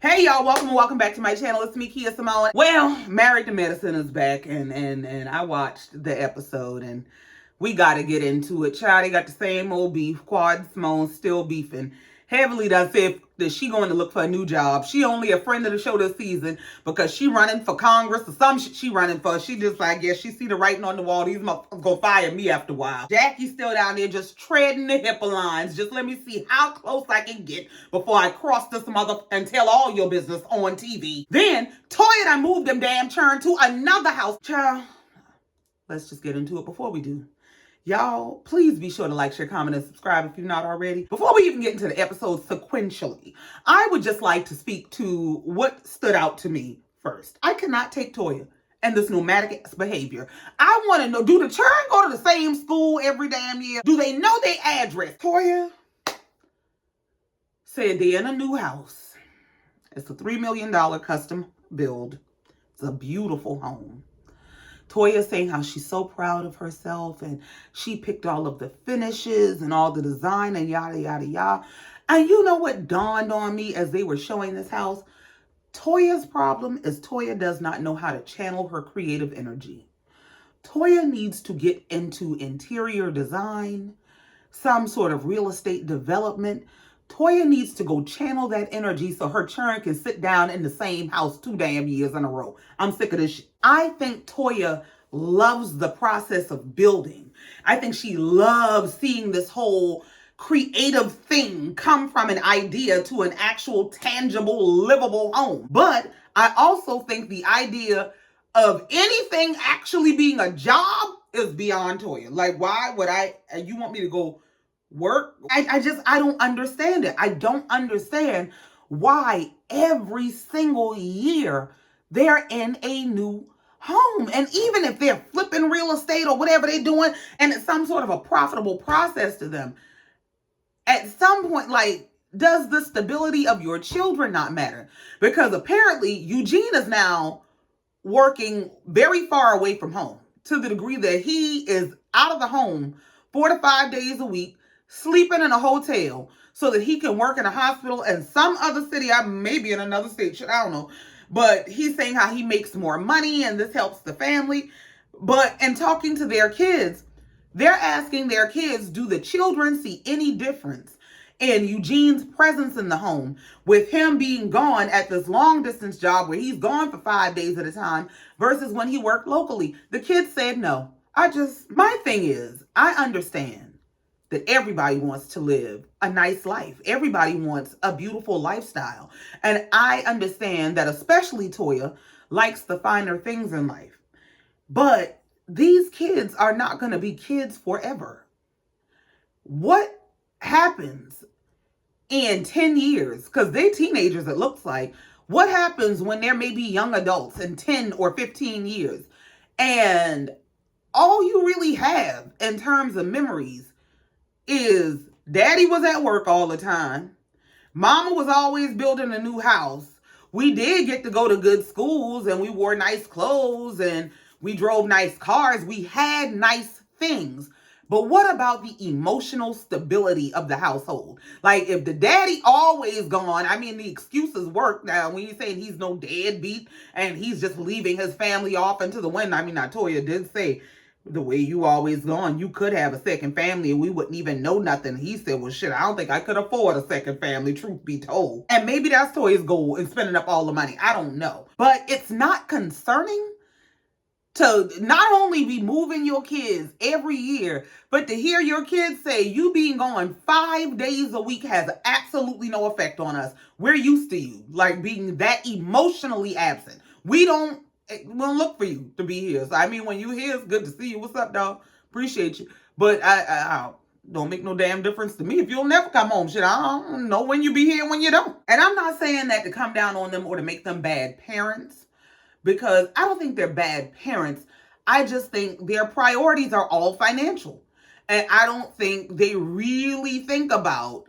Hey y'all, welcome and welcome back to my channel. It's me, Kia Simone. Well, Married to Medicine is back and I watched the episode and we gotta get into it. Child, they got the same old beef. Quad Simone still beefing. Heavily done said that she going to look for a new job. She only a friend of the show this season because she running for Congress or some shit she running for. She just like, yeah, she see the writing on the wall. These motherfuckers gonna fire me after a while. Jackie's still down there just treading the HIPAA lines. Just let me see how close I can get before I cross this mother and tell all your business on TV. Then Toya done moved them damn churn to another house. Child, let's just get into it before we do. Y'all, please be sure to like, share, comment, and subscribe if you're not already. Before we even get into the episode sequentially, I would just like to speak to what stood out to me first. I cannot take Toya and this nomadic behavior. I want to know, do the children go to the same school every damn year? Do they know their address? Toya said they're in a new house. It's a $3 million custom build. It's a beautiful home. Toya saying how she's so proud of herself and she picked all of the finishes and all the design and yada, yada, yada. And you know what dawned on me as they were showing this house? Toya's problem is Toya does not know how to channel her creative energy. Toya needs to get into interior design, some sort of real estate development. Toya needs to go channel that energy so her churn can sit down in the same house 2 damn years in a row. I'm sick of this shit. I think Toya loves the process of building. I think she loves seeing this whole creative thing come from an idea to an actual tangible, livable home. But I also think the idea of anything actually being a job is beyond Toya. Like, why would you want me to go work? I don't understand it. I don't understand why every single year they're in a new home. And even if they're flipping real estate or whatever they're doing, and it's some sort of a profitable process to them, at some point, like, does the stability of your children not matter? Because apparently Eugene is now working very far away from home to the degree that he is out of the home 4 to 5 days a week, sleeping in a hotel so that he can work in a hospital in some other city. Maybe in another state, I don't know. But he's saying how he makes more money and this helps the family. But in talking to their kids, they're asking their kids, do the children see any difference in Eugene's presence in the home with him being gone at this long distance job where he's gone for 5 days at a time versus when he worked locally? The kids said no. My thing is, I understand that everybody wants to live a nice life. Everybody wants a beautiful lifestyle. And I understand that especially Toya likes the finer things in life. But these kids are not going to be kids forever. What happens in 10 years? Because they're teenagers, it looks like. What happens when they're maybe young adults in 10 or 15 years? And all you really have in terms of memories is daddy was at work all the time. Mama was always building a new house. We did get to go to good schools and we wore nice clothes and we drove nice cars. We had nice things. But what about the emotional stability of the household? Like, if the daddy always gone, the excuses work now when you're saying he's no deadbeat and he's just leaving his family off into the wind. Toya did say, the way you always gone, you could have a second family and we wouldn't even know nothing. He said, well, shit, I don't think I could afford a second family, truth be told. And maybe that's Toya's goal in spending up all the money. I don't know. But it's not concerning to not only be moving your kids every year, but to hear your kids say you being gone 5 days a week has absolutely no effect on us. We're used to you, like, being that emotionally absent. We'll look for you to be here. So, when you here, it's good to see you. What's up, dog? Appreciate you. But I don't make no damn difference to me if you'll never come home. Shit, I don't know when you be here and when you don't. And I'm not saying that to come down on them or to make them bad parents, because I don't think they're bad parents. I just think their priorities are all financial. And I don't think they really think about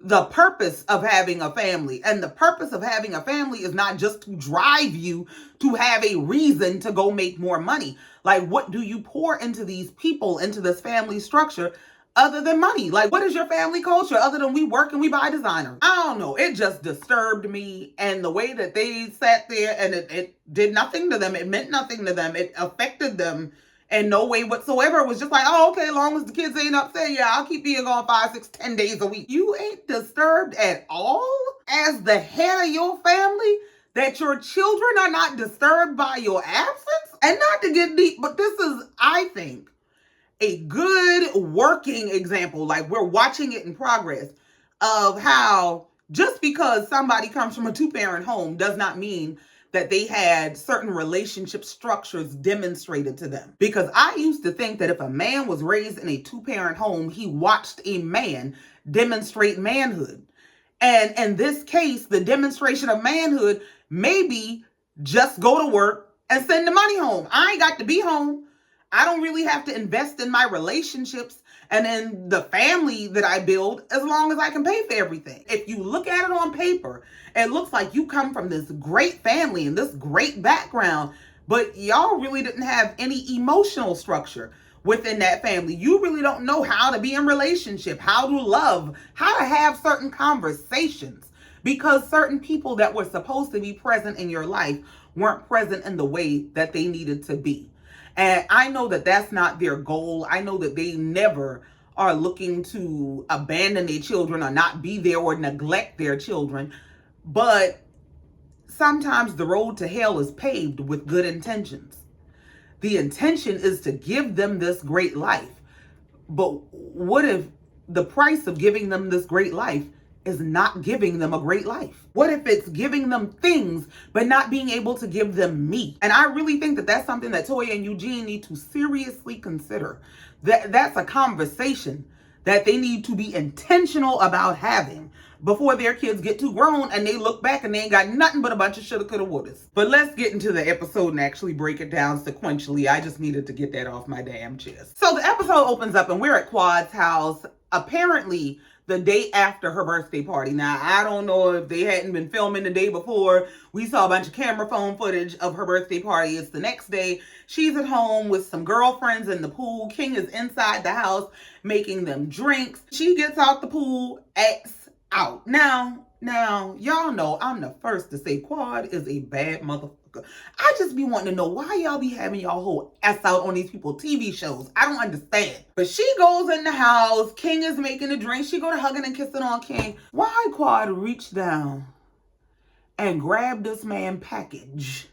the purpose of having a family. And the purpose of having a family is not just to drive you to have a reason to go make more money. Like, what do you pour into these people, into this family structure, other than money? Like, what is your family culture other than we work and we buy designer? I don't know. It just disturbed me. And the way that they sat there, and it did nothing to them. It meant nothing to them. It affected them in no way whatsoever. It was just like, oh, okay, as long as the kids ain't upset, yeah, I'll keep being gone 5, 6, 10 days a week. You ain't disturbed at all as the head of your family, that your children are not disturbed by your absence? And not to get deep, but this is, I think, a good working example, like we're watching it in progress, of how just because somebody comes from a 2-parent home does not mean that they had certain relationship structures demonstrated to them. Because I used to think that if a man was raised in a 2-parent home, he watched a man demonstrate manhood. And in this case, the demonstration of manhood may be just go to work and send the money home. I ain't got to be home. I don't really have to invest in my relationships and in the family that I build as long as I can pay for everything. If you look at it on paper, it looks like you come from this great family and this great background, but y'all really didn't have any emotional structure within that family. You really don't know how to be in relationship, how to love, how to have certain conversations, because certain people that were supposed to be present in your life weren't present in the way that they needed to be. And I know that that's not their goal. I know that they never are looking to abandon their children or not be there or neglect their children. But sometimes the road to hell is paved with good intentions. The intention is to give them this great life. But what if the price of giving them this great life is not giving them a great life? What if it's giving them things, but not being able to give them me? And I really think that that's something that Toya and Eugene need to seriously consider. That's a conversation that they need to be intentional about having before their kids get too grown and they look back and they ain't got nothing but a bunch of shoulda, coulda, wouldas. But let's get into the episode and actually break it down sequentially. I just needed to get that off my damn chest. So the episode opens up and we're at Quad's house, apparently the day after her birthday party. Now, I don't know if they hadn't been filming the day before. We saw a bunch of camera phone footage of her birthday party. It's the next day. She's at home with some girlfriends in the pool. King is inside the house making them drinks. She gets out the pool, acts out. Now, y'all know I'm the first to say Quad is a bad motherfucker. I just be wanting to know why y'all be having y'all whole ass out on these people TV shows. I don't understand. But she goes in the house. King is making a drink. She go to hugging and kissing on King. Why Quad reached down and grabbed this man package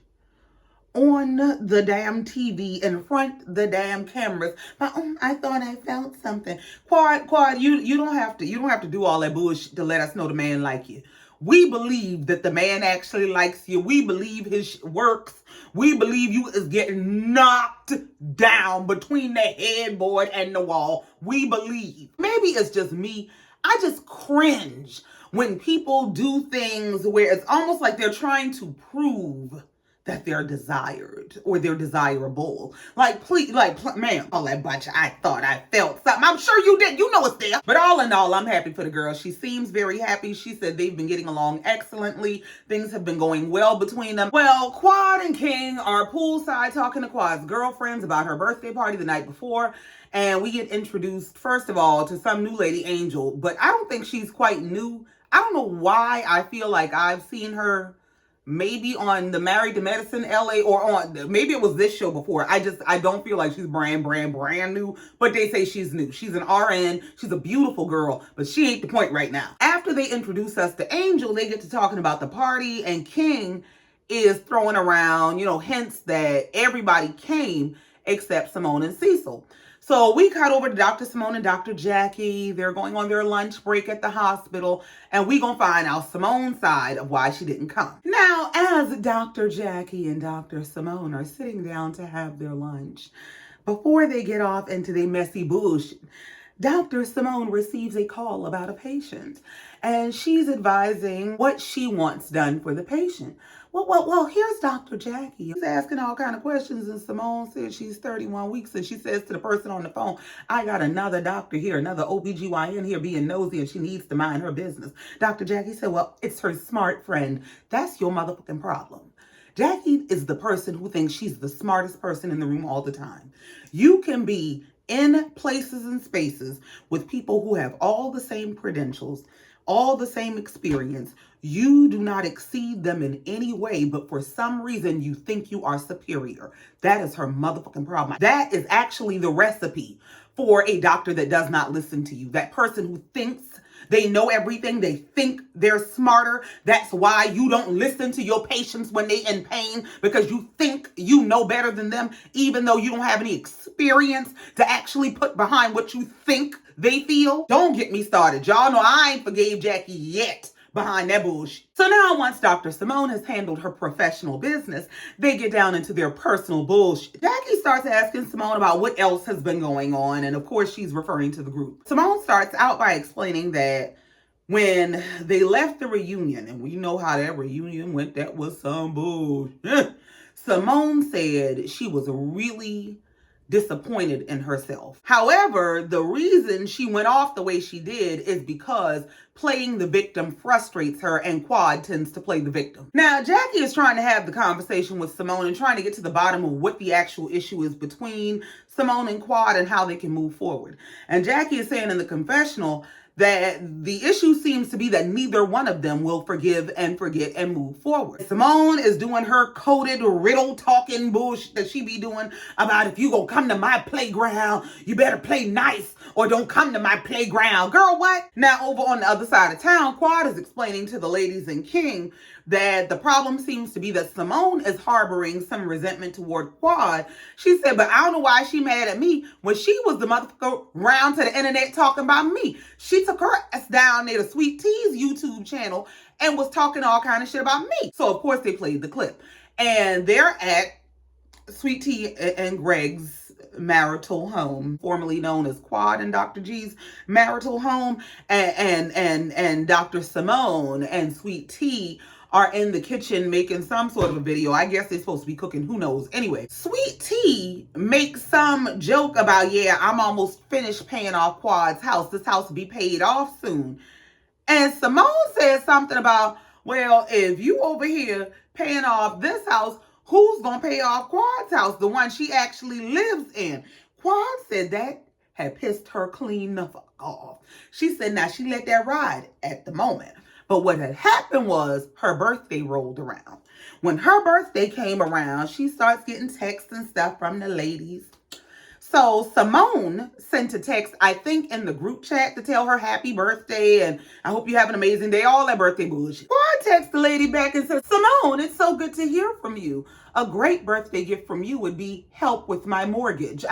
on the damn TV in front the damn cameras? But I thought I felt something. Quad, you don't have to do all that bullshit to let us know the man like you. We believe that the man actually likes you. We believe his works. We believe you is getting knocked down between the headboard and the wall. We believe. Maybe it's just me. I just cringe when people do things where it's almost like they're trying to prove that they're desired or they're desirable. Like, please, ma'am, all that bunch of I thought I felt something. I'm sure you did. You know it's there. But all in all, I'm happy for the girl. She seems very happy. She said they've been getting along excellently. Things have been going well between them. Well, Quad and King are poolside talking to Quad's girlfriends about her birthday party the night before. And we get introduced, first of all, to some new lady, Angel. But I don't think she's quite new. I don't know why I feel like I've seen her maybe on the Married to Medicine LA, or on, maybe it was this show before. I don't feel like she's brand new, but they say she's new. She's an RN. She's a beautiful girl, but she ain't the point right now. After they introduce us to Angel, they get to talking about the party, and King is throwing around, hints that everybody came except Simone and Cecil. So we cut over to Dr. Simone and Dr. Jackie. They're going on their lunch break at the hospital, and we gonna find out Simone's side of why she didn't come. Now, as Dr. Jackie and Dr. Simone are sitting down to have their lunch, before they get off into their messy bullshit, Dr. Simone receives a call about a patient, and she's advising what she wants done for the patient. Well, here's Dr. Jackie. She's asking all kind of questions, and Simone says she's 31 weeks, and she says to the person on the phone, I got another doctor here, another OBGYN here being nosy, and she needs to mind her business. Dr. Jackie said, well, it's her smart friend. That's your motherfucking problem. Jackie is the person who thinks she's the smartest person in the room all the time. You can be in places and spaces with people who have all the same credentials, all the same experience. You do not exceed them in any way, but for some reason you think you are superior. That is her motherfucking problem. That is actually the recipe for a doctor that does not listen to you. That person who thinks they know everything. They think they're smarter. That's why you don't listen to your patients when they in pain, because you think you know better than them, even though you don't have any experience to actually put behind what you think they feel. Don't get me started. Y'all know I ain't forgave Jackie yet behind that bullshit. So now once Dr. Simone has handled her professional business, they get down into their personal bullshit. Jackie starts asking Simone about what else has been going on, and of course she's referring to the group. Simone starts out by explaining that when they left the reunion, and we know how that reunion went, that was some bullshit. Simone said she was really disappointed in herself. However, the reason she went off the way she did is because playing the victim frustrates her, and Quad tends to play the victim. Now, Jackie is trying to have the conversation with Simone and trying to get to the bottom of what the actual issue is between Simone and Quad and how they can move forward. And Jackie is saying in the confessional that the issue seems to be that neither one of them will forgive and forget and move forward. Simone is doing her coded riddle talking bullshit that she be doing about, if you gonna come to my playground, you better play nice or don't come to my playground. Girl, what? Now over on the other side of town, Quad is explaining to the ladies in King that the problem seems to be that Simone is harboring some resentment toward Quad. She said, but I don't know why she mad at me when she was the motherfucker round to the internet talking about me. She took her ass down there to Sweet T's YouTube channel and was talking all kind of shit about me. So of course they played the clip. And they're at Sweet Tea and Greg's marital home, formerly known as Quad and Dr. G's marital home, and Dr. Simone and Sweet Tea are in the kitchen making some sort of a video. I guess they're supposed to be cooking, who knows. Anyway, Sweet Tea makes some joke about, yeah, I'm almost finished paying off Quad's house. This house will be paid off soon. And Simone says something about, well, if you over here paying off this house, who's gonna pay off Quad's house, the one she actually lives in? Quad said that had pissed her clean the fuck off. She said now she let that ride at the moment. But what had happened was her birthday rolled around. When her birthday came around, she starts getting texts and stuff from the ladies. So Simone sent a text, I think, in the group chat to tell her happy birthday and I hope you have an amazing day, all that birthday bullshit. Quad texts the lady back and says, Simone, it's so good to hear from you. A great birthday gift from you would be help with my mortgage.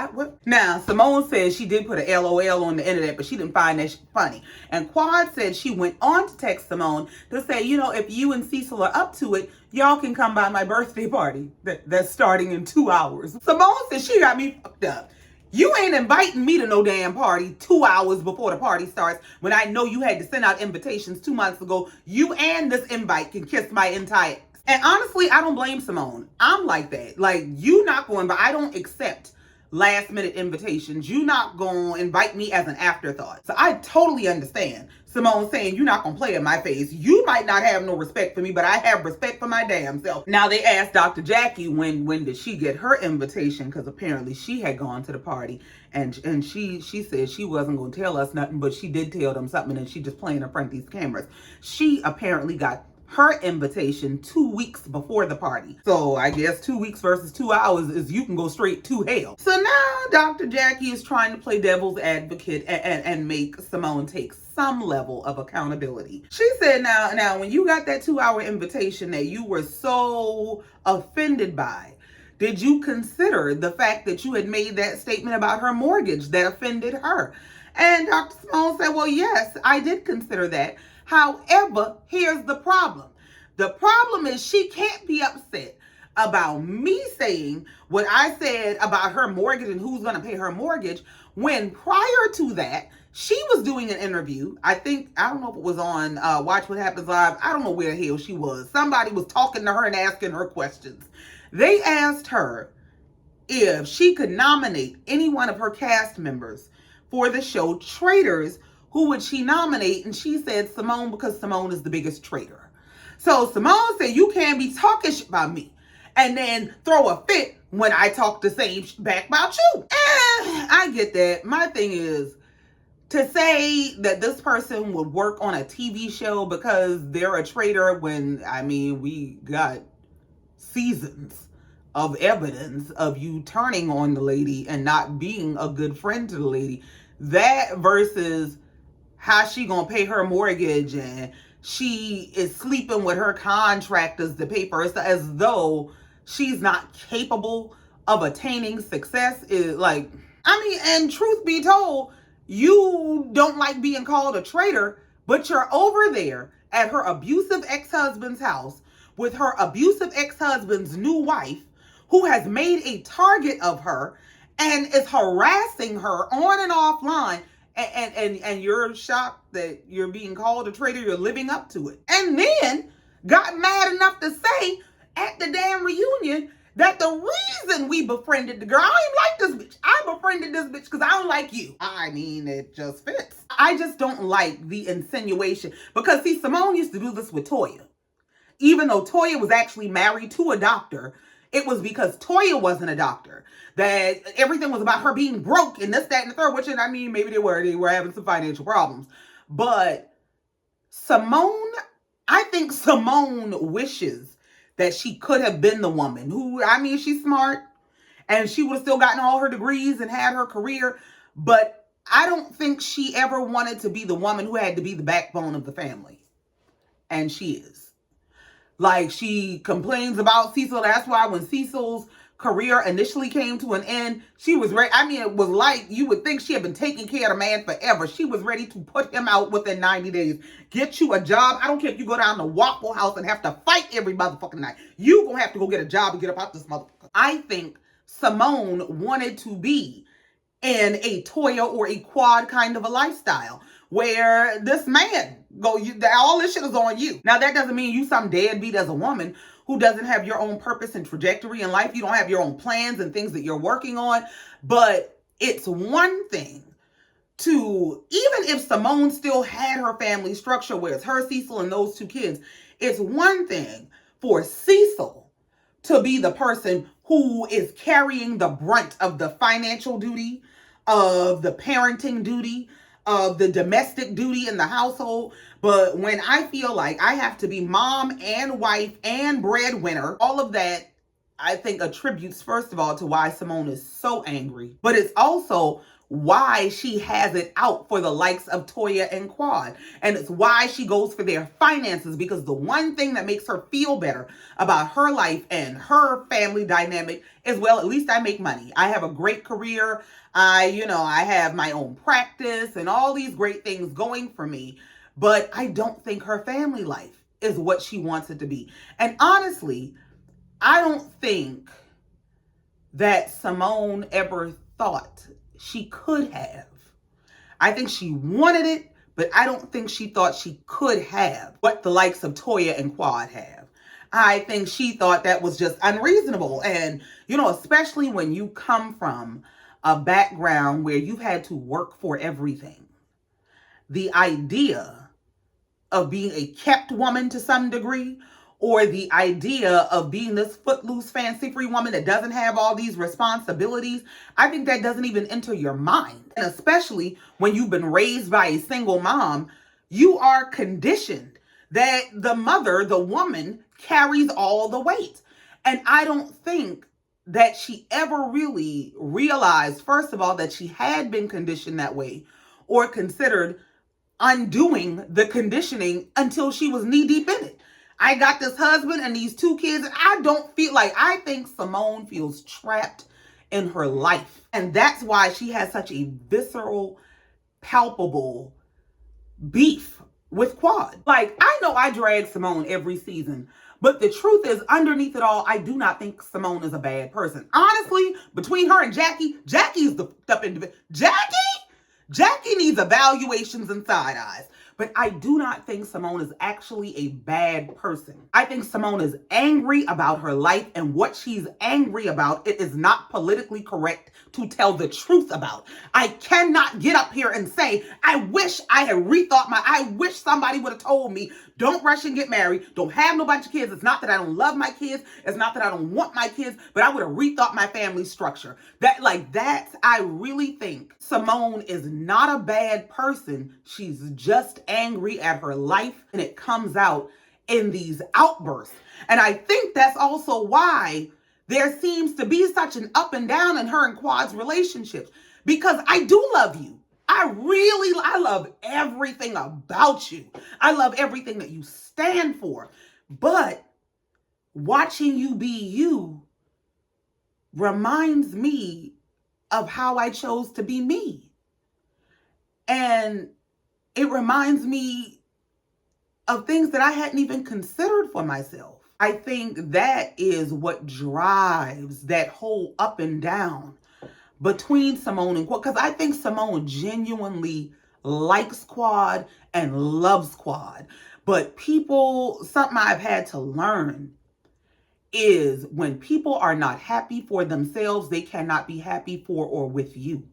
Now, Simone says she did put a LOL on the internet, but she didn't find that shit funny. And Quad said she went on to text Simone to say, you know, if you and Cecil are up to it, y'all can come by my birthday party that's starting in 2 hours. Simone said she got me fucked up. You ain't inviting me to no damn party 2 hours before the party starts when I know you had to send out invitations 2 months ago. You and this invite can kiss my entire... And honestly, I don't blame Simone. I'm like that. Like, you not going, but I don't accept last minute invitations. You not going to invite me as an afterthought. So I totally understand Simone saying you're not going to play in my face. You might not have no respect for me, but I have respect for my damn self. Now they asked Dr. Jackie when did she get her invitation, because apparently she had gone to the party and she said she wasn't going to tell us nothing, but she did tell them something and she just playing in front of these cameras. She apparently got her invitation 2 weeks before the party. So I guess 2 weeks versus 2 hours is you can go straight to hell. So now Dr. Jackie is trying to play devil's advocate and make Simone take some level of accountability. She said now when you got that 2-hour invitation that you were so offended by, did you consider the fact that you had made that statement about her mortgage that offended her? And Dr. Simone said, well, yes, I did consider that. However, here's the problem. The problem is she can't be upset about me saying what I said about her mortgage and who's going to pay her mortgage when prior to that, she was doing an interview. I don't know if it was on Watch What Happens Live. I don't know where the hell she was. Somebody was talking to her and asking her questions. They asked her if she could nominate any one of her cast members for the show Traitors. Who would she nominate? And she said Simone, because Simone is the biggest traitor. So Simone said, you can't be talking shit about me and then throw a fit when I talk the same back about you. I get that. My thing is, to say that this person would work on a TV show because they're a traitor when, I mean, we got seasons of evidence of you turning on the lady and not being a good friend to the lady. That versus how she gonna pay her mortgage and she is sleeping with her contractors to pay for it as though she's not capable of attaining success is like, I mean, and truth be told, you don't like being called a traitor, but you're over there at her abusive ex-husband's house with her abusive ex-husband's new wife, who has made a target of her and is harassing her on and offline. And you're shocked that you're being called a traitor, you're living up to it. And then got mad enough to say at the damn reunion that the reason we befriended the girl, I ain't like this bitch. I befriended this bitch because I don't like you. I mean, it just fits. I just don't like the insinuation. Because see, Simone used to do this with Toya. Even though Toya was actually married to a doctor, it was because Toya wasn't a doctor. That everything was about her being broke and this, that, and the third, which, I mean, maybe they were having some financial problems. But Simone, I think Simone wishes that she could have been the woman who, I mean, she's smart and she would have still gotten all her degrees and had her career. But I don't think she ever wanted to be the woman who had to be the backbone of the family. And she is. Like, she complains about Cecil. That's why when Cecil's career initially came to an end, she was ready. I mean, it was like you would think she had been taking care of the man forever. She was ready to put him out within 90 days. Get you a job. I don't care if you go down to Waffle House and have to fight every motherfucking night. You gonna have to go get a job and get up out this motherfucker. I think Simone wanted to be in a Toya or a Quad kind of a lifestyle where this man all this shit is on you. Now, that doesn't mean you some deadbeat as a woman who doesn't have your own purpose and trajectory in life. You don't have your own plans and things that you're working on. But it's one thing to, even if Simone still had her family structure where it's her, Cecil, and those two kids, it's one thing for Cecil to be the person who is carrying the brunt of the financial duty, of the parenting duty, of the domestic duty in the household. But when I feel like I have to be mom and wife and breadwinner, all of that, I think, attributes, first of all, to why Simone is so angry. But it's also why she has it out for the likes of Toya and Quad. And it's why she goes for their finances, because the one thing that makes her feel better about her life and her family dynamic is, well, at least I make money. I have a great career. I have my own practice and all these great things going for me. But I don't think her family life is what she wants it to be. And honestly, I don't think that Simone ever thought she could have. I think she wanted it, but I don't think she thought she could have what the likes of Toya and Quad have. I think she thought that was just unreasonable. And, especially when you come from a background where you've had to work for everything. The idea of being a kept woman to some degree, or the idea of being this footloose, fancy-free woman that doesn't have all these responsibilities, I think that doesn't even enter your mind. And especially when you've been raised by a single mom, you are conditioned that the mother, the woman, carries all the weight. And I don't think that she ever really realized, first of all, that she had been conditioned that way, or considered undoing the conditioning until she was knee-deep in it. I got this husband and these two kids, and I think Simone feels trapped in her life. And that's why she has such a visceral, palpable beef with Quad. Like, I know I drag Simone every season, but the truth is, underneath it all, I do not think Simone is a bad person. Honestly, between her and Jackie's the up individual. Jackie needs evaluations and side eyes. But I do not think Simone is actually a bad person. I think Simone is angry about her life, and what she's angry about, it is not politically correct to tell the truth about. I cannot get up here and say, I wish I had rethought I wish somebody would have told me Don't rush and get married. Don't have no bunch of kids. It's not that I don't love my kids. It's not that I don't want my kids, but I would have rethought my family structure. I really think Simone is not a bad person. She's just angry at her life, and it comes out in these outbursts. And I think that's also why there seems to be such an up and down in her and Quad's relationships, because I do love you. I love everything about you. I love everything that you stand for. But watching you be you reminds me of how I chose to be me. And it reminds me of things that I hadn't even considered for myself. I think that is what drives that whole up and down between Simone and Quad, because I think Simone genuinely likes Quad and loves Quad. But something I've had to learn is when people are not happy for themselves, they cannot be happy for or with you.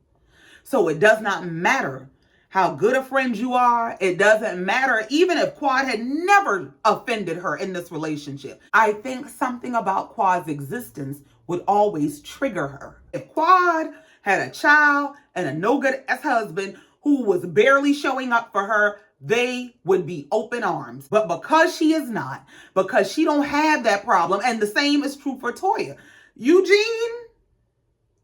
So it does not matter how good a friend you are. It doesn't matter even if Quad had never offended her in this relationship. I think something about Quad's existence would always trigger her. If Quad had a child and a no-good ex-husband who was barely showing up for her, they would be open arms. But because she is not, because she don't have that problem, and the same is true for Toya. Eugene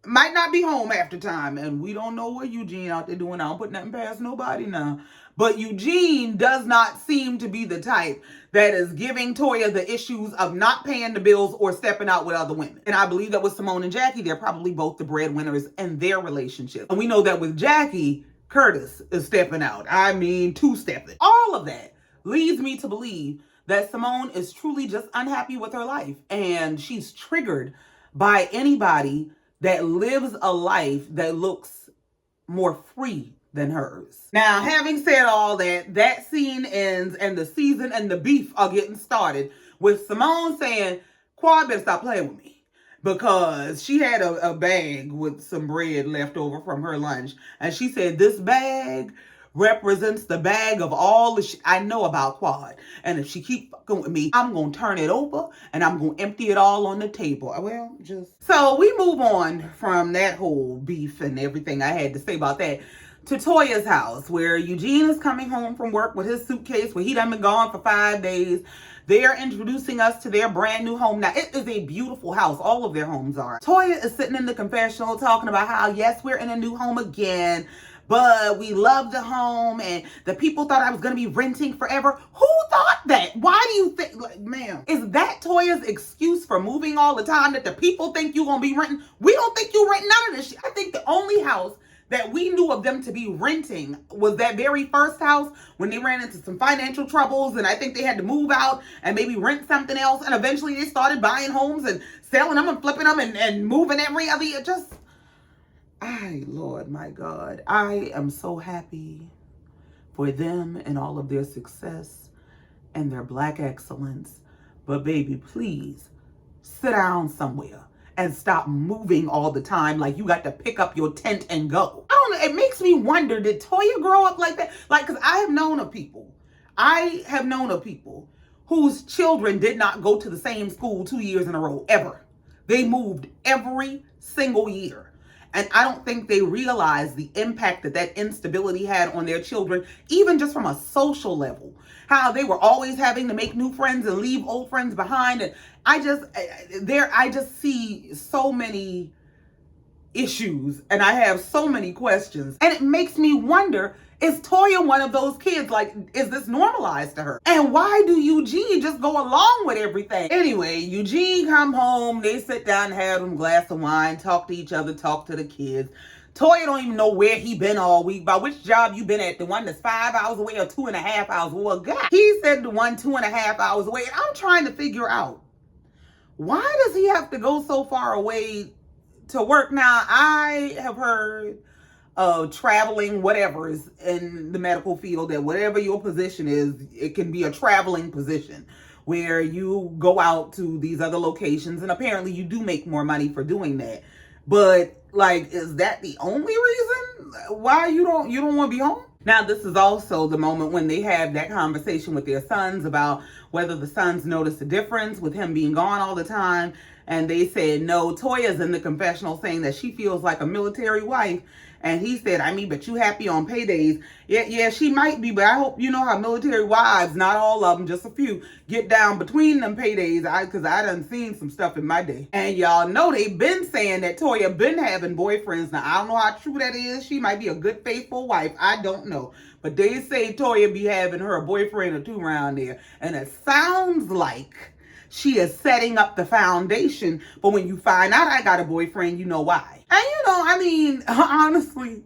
might not be home after time, and we don't know what Eugene out there doing. I don't put nothing past nobody now. But Eugene does not seem to be the type that is giving Toya the issues of not paying the bills or stepping out with other women. And I believe that with Simone and Jackie, they're probably both the breadwinners in their relationship. And we know that with Jackie, Curtis is stepping out. I mean, two-stepping. All of that leads me to believe that Simone is truly just unhappy with her life. And she's triggered by anybody that lives a life that looks more free than hers. Now, having said all that, that scene ends and the season and the beef are getting started with Simone saying, Quad better stop playing with me, because she had a bag with some bread left over from her lunch. And she said, this bag represents the bag of all the shit I know about Quad. And if she keep fucking with me, I'm going to turn it over and I'm going to empty it all on the table. Well, So we move on from that whole beef and everything I had to say about that to Toya's house, where Eugene is coming home from work with his suitcase, where he done been gone for 5 days. They are introducing us to their brand new home. Now, it is a beautiful house. All of their homes are. Toya is sitting in the confessional talking about how, yes, we're in a new home again, but we love the home, and the people thought I was going to be renting forever. Who thought that? Why do you think, like, ma'am, is that Toya's excuse for moving all the time, that the people think you're going to be renting? We don't think you rent none of this shit. I think the only house that we knew of them to be renting was that very first house when they ran into some financial troubles, and I think they had to move out and maybe rent something else, and eventually they started buying homes and selling them and flipping them and moving every other year. Lord, my God, I am so happy for them and all of their success and their Black excellence. But baby, please sit down somewhere and stop moving all the time like you got to pick up your tent and go. I don't know. It makes me wonder, did Toya grow up like that? Like, because I have known of people whose children did not go to the same school 2 years in a row, ever. They moved every single year. And I don't think they realized the impact that instability had on their children, even just from a social level. How they were always having to make new friends and leave old friends behind. And I just see so many issues, and I have so many questions. And it makes me wonder, is Toya one of those kids? Like, is this normalized to her? And why do Eugene just go along with everything? Anyway, Eugene come home, they sit down, have a glass of wine, talk to each other, talk to the kids. Toya don't even know where he been all week. By which job you been at? The one that's 5 hours away or 2.5 hours? Well, God, he said the one 2.5 hours away. And I'm trying to figure out, why does he have to go so far away to work? Now, I have heard of traveling, whatever is in the medical field, that whatever your position is, it can be a traveling position where you go out to these other locations, and apparently you do make more money for doing that. But like, is that the only reason why you don't want to be home? Now, this is also the moment when they have that conversation with their sons about whether the sons notice a difference with him being gone all the time. And they said, no, Toya's in the confessional saying that she feels like a military wife. And he said, I mean, but you happy on paydays. Yeah, she might be, but I hope you know how military wives, not all of them, just a few, get down between them paydays. Because I done seen some stuff in my day. And y'all know they've been saying that Toya been having boyfriends. Now, I don't know how true that is. She might be a good, faithful wife. I don't know. But they say Toya be having her a boyfriend or two around there. And it sounds like she is setting up the foundation. But when you find out I got a boyfriend, you know why. And I mean, honestly,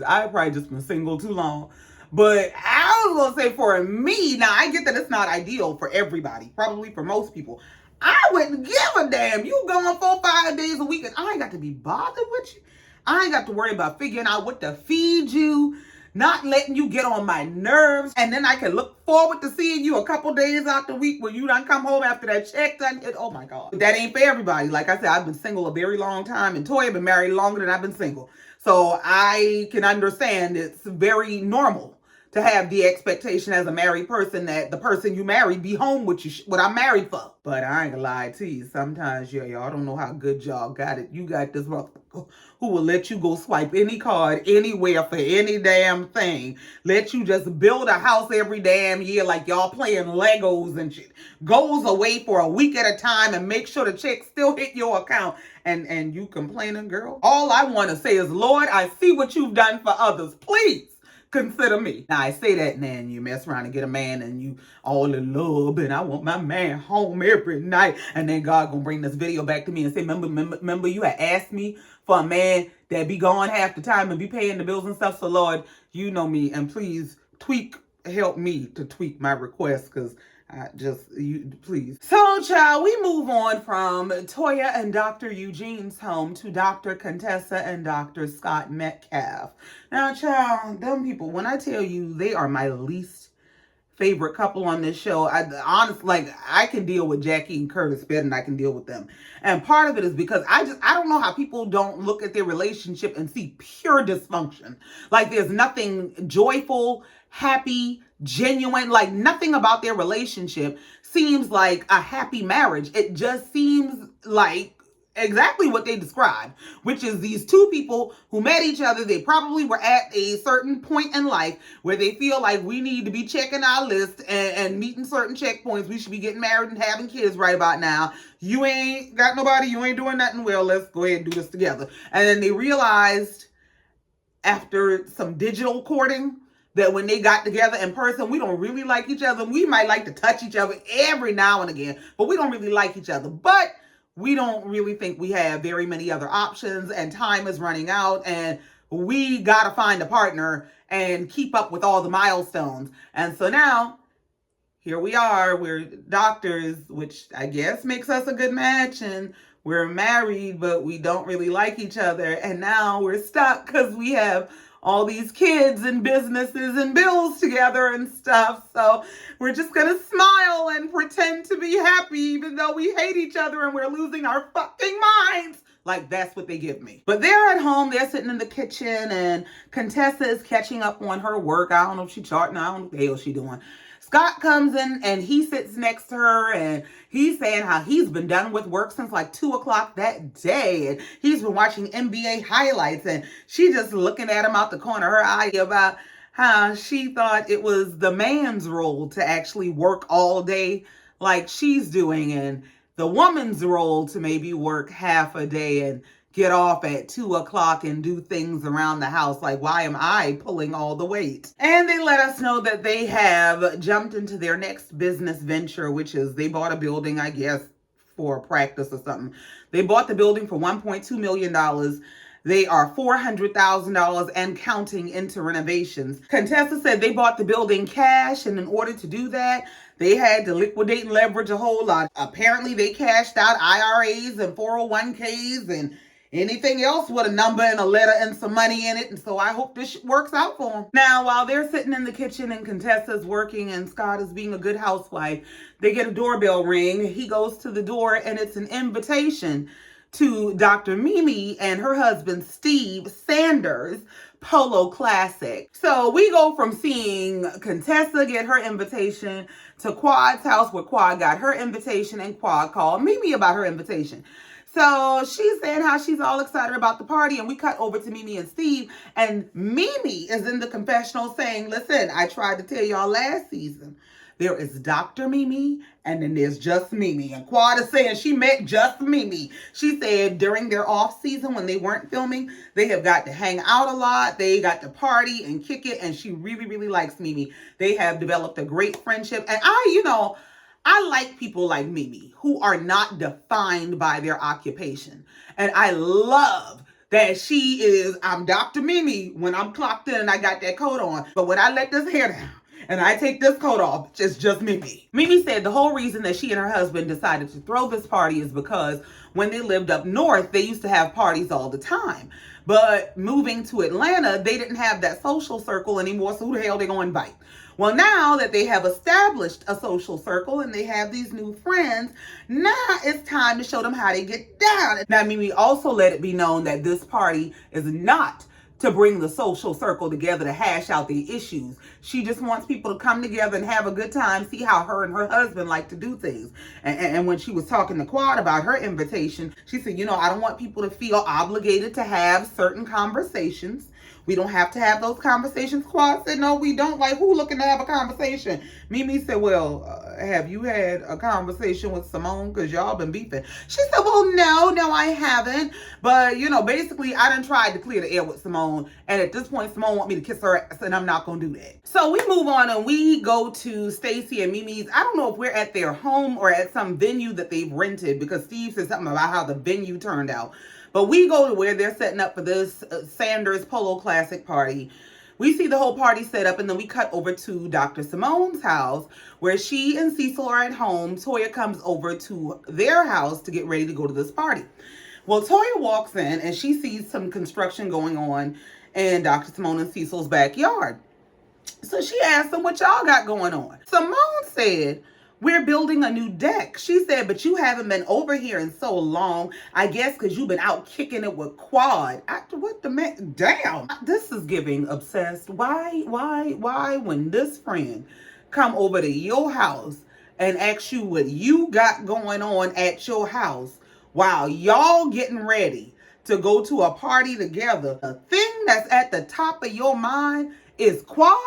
I've probably just been single too long. But I was going to say for me, now I get that it's not ideal for everybody, probably for most people. I wouldn't give a damn. You going 4-5 days a week and I ain't got to be bothered with you. I ain't got to worry about figuring out what to feed you, not letting you get on my nerves. And then I can look forward to seeing you a couple days out the week when you done come home after that check done hit. Oh my God. That ain't for everybody. Like I said, I've been single a very long time and Toya been married longer than I've been single. So I can understand it's very normal to have the expectation as a married person that the person you married be home with you, what I'm married for. But I ain't gonna lie to you. Sometimes, y'all don't know how good y'all got it. You got this motherfucker who will let you go swipe any card anywhere for any damn thing. Let you just build a house every damn year like y'all playing Legos and shit. Goes away for a week at a time and make sure the check still hit your account. And you complaining, girl? All I want to say is, Lord, I see what you've done for others. Please consider me. Now I say that, and then you mess around and get a man and you all in love and I want my man home every night. And then God gonna bring this video back to me and say, remember you had asked me for a man that be gone half the time and be paying the bills and stuff. So Lord, you know me, and please help me to tweak my request, because please. So, child, we move on from Toya and Dr. Eugene's home to Dr. Contessa and Dr. Scott Metcalf. Now, child, them people, when I tell you they are my least favorite couple on this show, I can deal with Jackie and Curtis better than I can deal with them. And part of it is because I don't know how people don't look at their relationship and see pure dysfunction. Like there's nothing joyful, happy, genuine, like nothing about their relationship seems like a happy marriage. It just seems like exactly what they described, which is these two people who met each other. They probably were at a certain point in life where they feel like we need to be checking our list and meeting certain checkpoints. We should be getting married and having kids right about now. You ain't got nobody. You ain't doing nothing. Well, let's go ahead and do this together. And then they realized after some digital courting that when they got together in person, we don't really like each other. We might like to touch each other every now and again, but we don't really like each other. But we don't really think we have very many other options, and time is running out, and we got to find a partner and keep up with all the milestones. And so now, here we are. We're doctors, which I guess makes us a good match, and we're married, but we don't really like each other. And now we're stuck because we have all these kids and businesses and bills together and stuff. So we're just going to smile and pretend to be happy, even though we hate each other and we're losing our fucking minds. Like, that's what they give me. But they're at home. They're sitting in the kitchen, and Contessa is catching up on her work. I don't know if she's charting. I don't know what the hell she's doing. Scott comes in and he sits next to her, and he's saying how he's been done with work since like 2:00 that day. And he's been watching NBA highlights, and she's just looking at him out the corner of her eye about how she thought it was the man's role to actually work all day like she's doing, and the woman's role to maybe work half a day and get off at 2:00 and do things around the house. Like, why am I pulling all the weight? And they let us know that they have jumped into their next business venture, which is they bought a building, I guess, for practice or something. They bought the building for $1.2 million. They are $400,000 and counting into renovations. Contessa said they bought the building cash, and in order to do that, they had to liquidate and leverage a whole lot. Apparently, they cashed out IRAs and 401ks and anything else with a number and a letter and some money in it. And so I hope this works out for them. Now, while they're sitting in the kitchen and Contessa's working and Scott is being a good housewife, they get a doorbell ring. He goes to the door, and it's an invitation to Dr. Mimi and her husband Steve Sanders' Polo Classic. So we go from seeing Contessa get her invitation to Quad's house where Quad got her invitation and Quad called Mimi about her invitation. So she's saying how she's all excited about the party, and we cut over to Mimi and Steve, and Mimi is in the confessional saying, listen, I tried to tell y'all last season. There is Dr. Mimi, and then there's just Mimi. And Quad is saying she met just Mimi. She said during their off season when they weren't filming, they have got to hang out a lot. They got to party and kick it, and she really, really likes Mimi. They have developed a great friendship. And I like people like Mimi who are not defined by their occupation. And I love that she is, I'm Dr. Mimi when I'm clocked in and I got that coat on. But when I let this hair down and I take this coat off, it's just Mimi. Mimi said the whole reason that she and her husband decided to throw this party is because when they lived up north, they used to have parties all the time. But moving to Atlanta, they didn't have that social circle anymore, so who the hell they gonna invite? Well, now that they have established a social circle and they have these new friends, now it's time to show them how they get down. Now, Mimi also let it be known that this party is not to bring the social circle together to hash out the issues. She just wants people to come together and have a good time, see how her and her husband like to do things. And when she was talking to Quad about her invitation, she said, I don't want people to feel obligated to have certain conversations. We don't have to have those conversations. Quad said, no, we don't. Like, who looking to have a conversation? Mimi said, well, have you had a conversation with Simone? Because y'all been beefing. She said, well, no, I haven't. But, basically, I done tried to clear the air with Simone. And at this point, Simone want me to kiss her ass, and I'm not going to do that. So we move on, and we go to Stacy and Mimi's. I don't know if we're at their home or at some venue that they've rented, because Steve said something about how the venue turned out. But we go to where they're setting up for this Sanders Polo Classic party. We see the whole party set up, and then we cut over to Dr. Simone's house, where she and Cecil are at home. Toya comes over to their house to get ready to go to this party. Well, Toya walks in, and she sees some construction going on in Dr. Simone and Cecil's backyard. So she asked them, what y'all got going on? Simone said, we're building a new deck. She said, but you haven't been over here in so long. I guess because you've been out kicking it with Quad. What the man? Damn. This is giving obsessed. Why when this friend come over to your house and ask you what you got going on at your house while y'all getting ready to go to a party together, the thing that's at the top of your mind is Quad,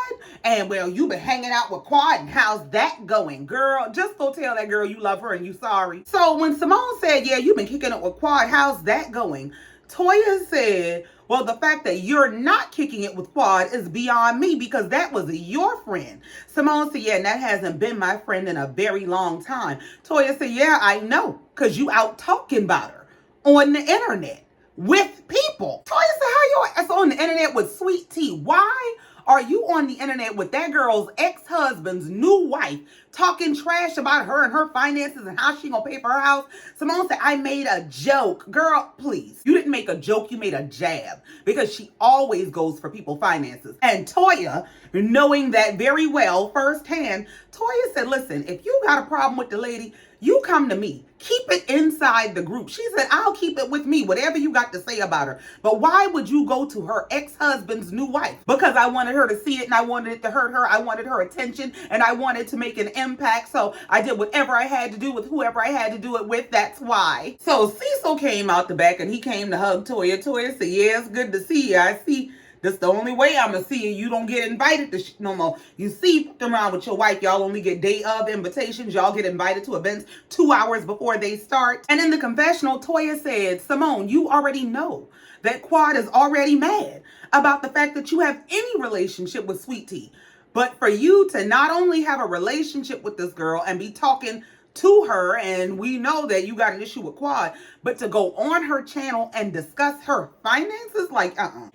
and well, you been hanging out with Quad, and how's that going? Girl, just go tell that girl you love her and you sorry. So when Simone said, yeah, you've been kicking it with Quad, how's that going? Toya said, well, the fact that you're not kicking it with Quad is beyond me because that was your friend. Simone said, yeah, and that hasn't been my friend in a very long time. Toya said, yeah, I know, because you out talking about her on the internet with people. Toya said, how you ass on the internet with Sweet Tea? Why are you on the internet with that girl's ex-husband's new wife talking trash about her and her finances and how she gonna pay for her house? Simone said, I made a joke. Girl, please. You didn't make a joke, you made a jab, because she always goes for people's finances. And Toya, knowing that very well firsthand, Toya said, listen, if you got a problem with the lady, you come to me. Keep it inside the group. She said, I'll keep it with me, whatever you got to say about her. But why would you go to her ex-husband's new wife? Because I wanted her to see it and I wanted it to hurt her. I wanted her attention and I wanted to make an impact. So I did whatever I had to do with whoever I had to do it with. That's why. So Cecil came out the back and he came to hug Toya. Toya said, yeah, it's good to see you. I see. This the only way I'm going to see you. You don't get invited to no more. You see, around with your wife, y'all only get day of invitations. Y'all get invited to events 2 hours before they start. And in the confessional, Toya said, Simone, you already know that Quad is already mad about the fact that you have any relationship with Sweet Tea. But for you to not only have a relationship with this girl and be talking to her, and we know that you got an issue with Quad, but to go on her channel and discuss her finances, like, And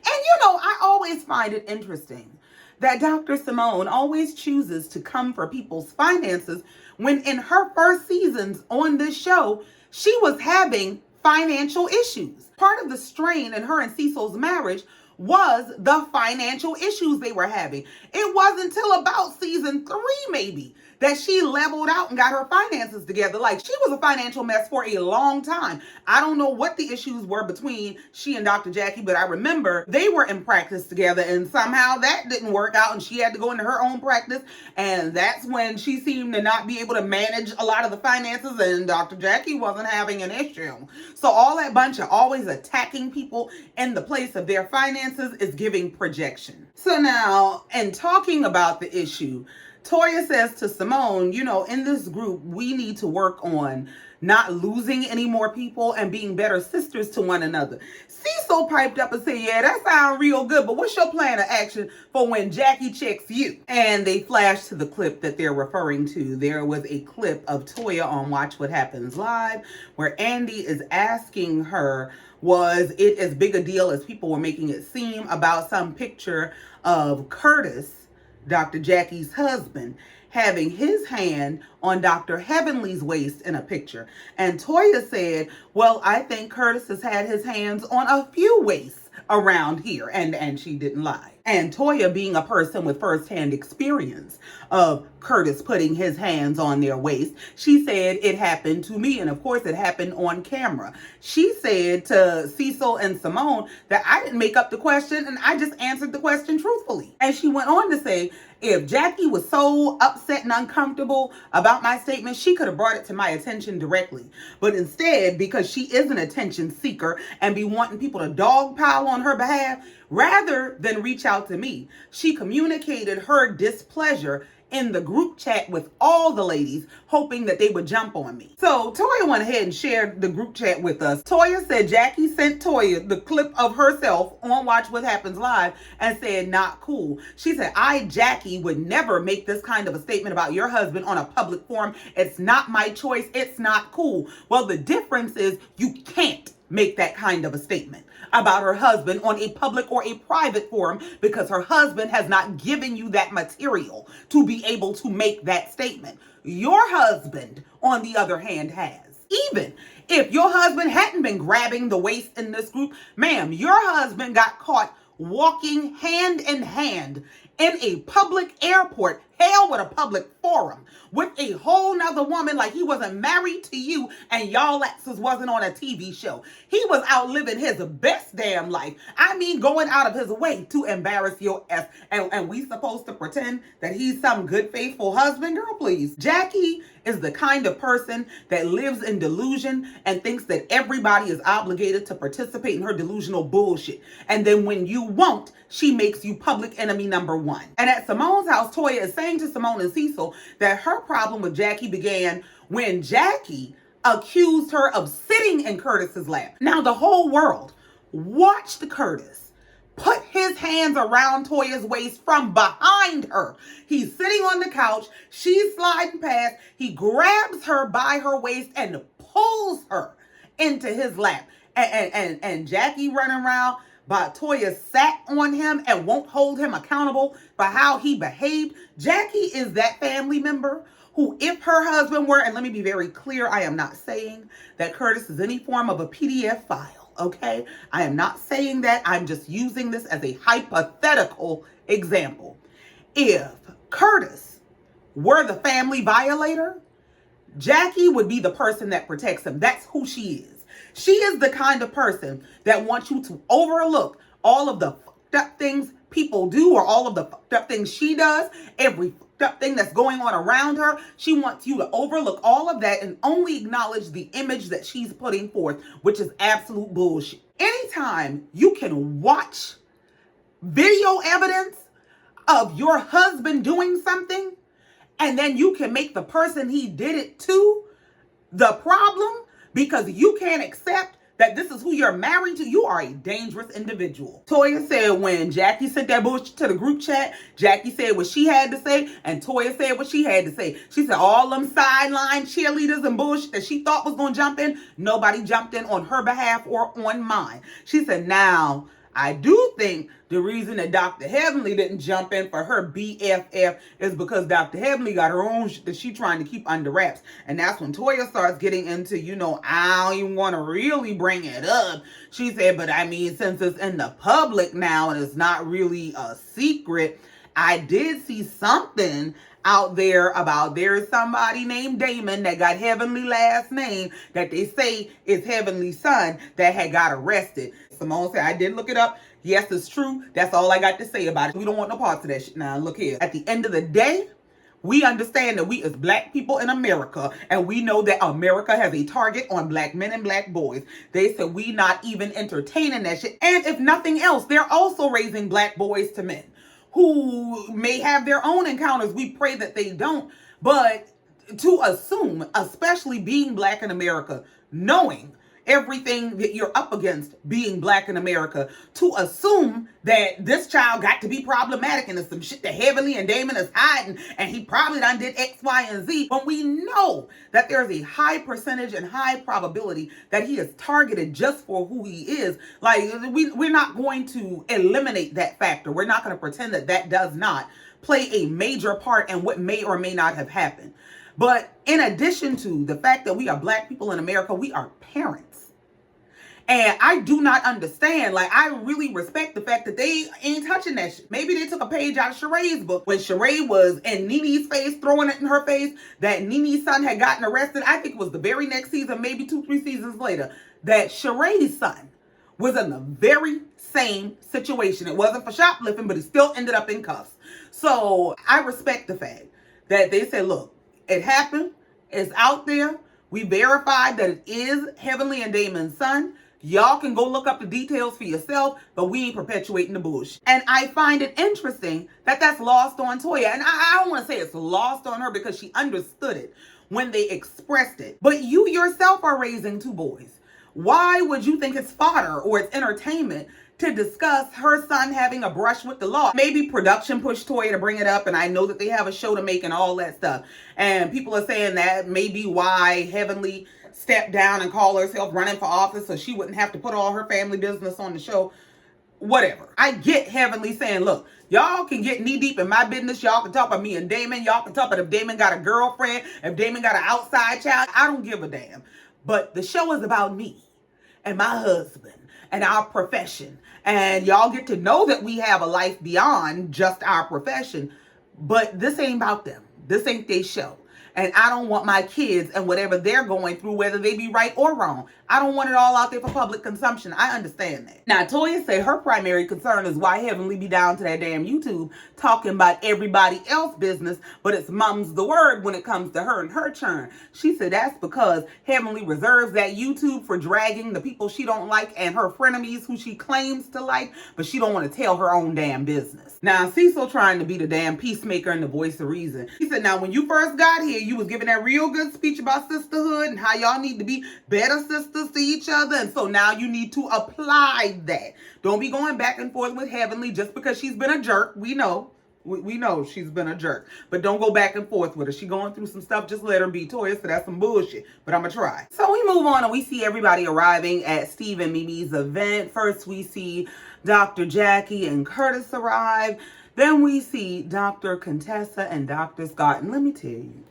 I always find it interesting that Dr. Simone always chooses to come for people's finances when in her first seasons on this show, she was having financial issues. Part of the strain in her and Cecil's marriage was the financial issues they were having. It wasn't until about season 3, maybe, that she leveled out and got her finances together. Like, she was a financial mess for a long time. I don't know what the issues were between she and Dr. Jackie, but I remember they were in practice together, and somehow that didn't work out, and she had to go into her own practice, and that's when she seemed to not be able to manage a lot of the finances, and Dr. Jackie wasn't having an issue. So all that bunch of always attacking people in the place of their finances is giving projection. So now, in talking about the issue, Toya says to Simone, in this group, we need to work on not losing any more people and being better sisters to one another. Cecil piped up and said, yeah, that sounds real good, but what's your plan of action for when Jackie checks you? And they flashed to the clip that they're referring to. There was a clip of Toya on Watch What Happens Live where Andy is asking her, was it as big a deal as people were making it seem, about some picture of Curtis, Dr. Jackie's husband, having his hand on Dr. Heavenly's waist in a picture. And Toya said, well, I think Curtis has had his hands on a few waists around here. And she didn't lie. And Toya, being a person with firsthand experience of Curtis putting his hands on their waist, she said, it happened to me. And of course, it happened on camera. She said to Cecil and Simone that I didn't make up the question, and I just answered the question truthfully. And she went on to say, if Jackie was so upset and uncomfortable about my statement, she could have brought it to my attention directly. But instead, because she is an attention seeker and be wanting people to dogpile on her behalf, rather than reach out to me, she communicated her displeasure in the group chat with all the ladies, hoping that they would jump on me. So Toya went ahead and shared the group chat with us. Toya said Jackie sent Toya the clip of herself on Watch What Happens Live and said, not cool. She said, I, Jackie, would never make this kind of a statement about your husband on a public forum. It's not my choice. It's not cool. Well, the difference is you can't make that kind of a statement about her husband on a public or a private forum, because her husband has not given you that material to be able to make that statement. Your husband, on the other hand, has. Even if your husband hadn't been grabbing the waist in this group, ma'am, your husband got caught walking hand in hand in a public airport, hell with a public forum, with a whole nother woman, like he wasn't married to you and y'all exes wasn't on a TV show. He was out living his best damn life. I mean, going out of his way to embarrass your ass. And we supposed to pretend that he's some good, faithful husband? Girl, please. Jackie is the kind of person that lives in delusion and thinks that everybody is obligated to participate in her delusional bullshit. And then when you won't, she makes you public enemy number one. And at Simone's house, Toya is saying to Simone and Cecil that her problem with Jackie began when Jackie accused her of sitting in Curtis's lap. Now the whole world watched Curtis put his hands around Toya's waist from behind her. He's sitting on the couch. She's sliding past. He grabs her by her waist and pulls her into his lap. And Jackie running around, but Toya sat on him and won't hold him accountable for how he behaved. Jackie is that family member who, if her husband were, and let me be very clear, I am not saying that Curtis is any form of a PDF file, okay? I am not saying that. I'm just using this as a hypothetical example. If Curtis were the family violator, Jackie would be the person that protects him. That's who she is. She is the kind of person that wants you to overlook all of the fucked up things people do, or all of the fucked up things she does, every fucked up thing that's going on around her. She wants you to overlook all of that and only acknowledge the image that she's putting forth, which is absolute bullshit. Anytime you can watch video evidence of your husband doing something, and then you can make the person he did it to the problem, because you can't accept that this is who you're married to, you are a dangerous individual. Toya said when Jackie sent that bullshit to the group chat, Jackie said what she had to say, and Toya said what she had to say. She said all them sideline cheerleaders and bullshit that she thought was going to jump in, nobody jumped in on her behalf or on mine. She said, now, I do think the reason that Dr. Heavenly didn't jump in for her BFF is because Dr. Heavenly got her own shit that she's trying to keep under wraps. And that's when Toya starts getting into, I don't even want to really bring it up. She said, but I mean, since it's in the public now and it's not really a secret, I did see something out there about there's somebody named Damon that got heavenly last name that they say is Heavenly's son that had got arrested. Simone said, I did look it up. Yes, it's true. That's all I got to say about it. We don't want no parts of that shit. Now, look here. At the end of the day, we understand that we as black people in America, and we know that America has a target on black men and black boys. They said we not even entertaining that shit. And if nothing else, they're also raising black boys to men who may have their own encounters. We pray that they don't. But to assume, especially being black in America, knowing everything that you're up against being black in America, to assume that this child got to be problematic and there's some shit that Heavenly and Damon is hiding and he probably done did X, Y, and Z, when we know that there's a high percentage and high probability that he is targeted just for who he is. Like, we're not going to eliminate that factor. We're not going to pretend that that does not play a major part in what may or may not have happened. But in addition to the fact that we are black people in America, we are parents. And I do not understand. Like, I really respect the fact that they ain't touching that shit. Maybe they took a page out of Sheree's book when Sheree was in Nene's face, throwing it in her face, that Nene's son had gotten arrested. I think it was the very next season, maybe 2-3 seasons later, that Sheree's son was in the very same situation. It wasn't for shoplifting, but he still ended up in cuffs. So I respect the fact that they said, look, it happened. It's out there. We verified that it is Heavenly and Damon's son. Y'all can go look up the details for yourself, but we ain't perpetuating the bullshit. And I find it interesting that that's lost on Toya. And I don't want to say it's lost on her because she understood it when they expressed it. But you yourself are raising 2 boys. Why would you think it's fodder or it's entertainment to discuss her son having a brush with the law? Maybe production pushed Toya to bring it up, and I know that they have a show to make and all that stuff. And people are saying that may be why Heavenly stepped down and called herself running for office so she wouldn't have to put all her family business on the show. Whatever. I get Heavenly saying, look, y'all can get knee deep in my business. Y'all can talk about me and Damon. Y'all can talk about if Damon got a girlfriend, if Damon got an outside child. I don't give a damn. But the show is about me and my husband and our profession. And y'all get to know that we have a life beyond just our profession. But this ain't about them. This ain't their show. And I don't want my kids and whatever they're going through, whether they be right or wrong, I don't want it all out there for public consumption. I understand that. Now, Toya said her primary concern is why Heavenly be down to that damn YouTube talking about everybody else's business, but it's mum's the word when it comes to her and her churn. She said that's because Heavenly reserves that YouTube for dragging the people she don't like and her frenemies who she claims to like, but she don't want to tell her own damn business. Now, Cecil trying to be the damn peacemaker and the voice of reason. He said, now, when you first got here, you was giving that real good speech about sisterhood and how y'all need to be better sisters to each other. And so now you need to apply that. Don't be going back and forth with Heavenly just because she's been a jerk. We know. We know she's been a jerk. But don't go back and forth with her. She going through some stuff. Just let her be. Toya said that's some bullshit. But I'm going to try. So we move on and we see everybody arriving at Steve and Mimi's event. First we see Dr. Jackie and Curtis arrive. Then we see Dr. Contessa and Dr. Scott. And let me tell you,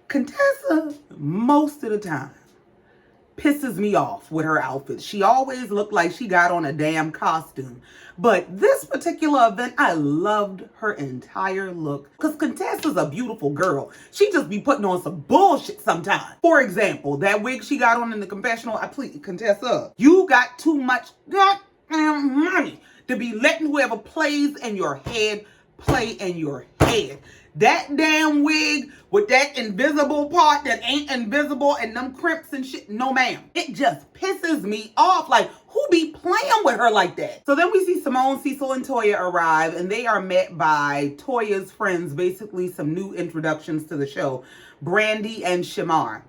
Contessa, most of the time, pisses me off with her outfits. She always looked like she got on a damn costume. But this particular event, I loved her entire look. Because Contessa's a beautiful girl. She just be putting on some bullshit sometimes. For example, that wig she got on in the confessional, I plead, Contessa, you got too much goddamn money to be letting whoever plays in your head play in your head. That damn wig with that invisible part that ain't invisible and them crimps and shit, no ma'am. It just pisses me off. Like, who be playing with her like that? So then we see Simone, Cecil, and Toya arrive, and they are met by Toya's friends, basically some new introductions to the show, Brandy and Shamar.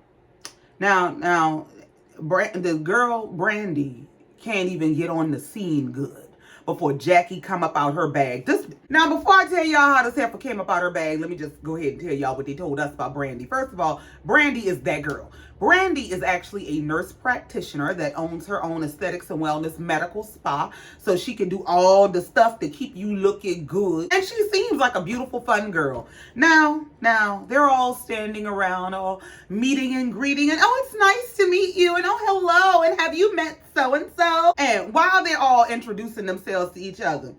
Now, the girl Brandy can't even get on the scene good before Jackie come up out her bag. Now, before I tell y'all how this heifer came up out her bag, let me just go ahead and tell y'all what they told us about Brandy. First of all, Brandy is that girl. Brandy is actually a nurse practitioner that owns her own aesthetics and wellness medical spa, so she can do all the stuff to keep you looking good. And she seems like a beautiful, fun girl. Now, they're all standing around, all meeting and greeting, and oh, it's nice to meet you, and oh, hello, and have you met so-and-so? And while they're all introducing themselves to each other,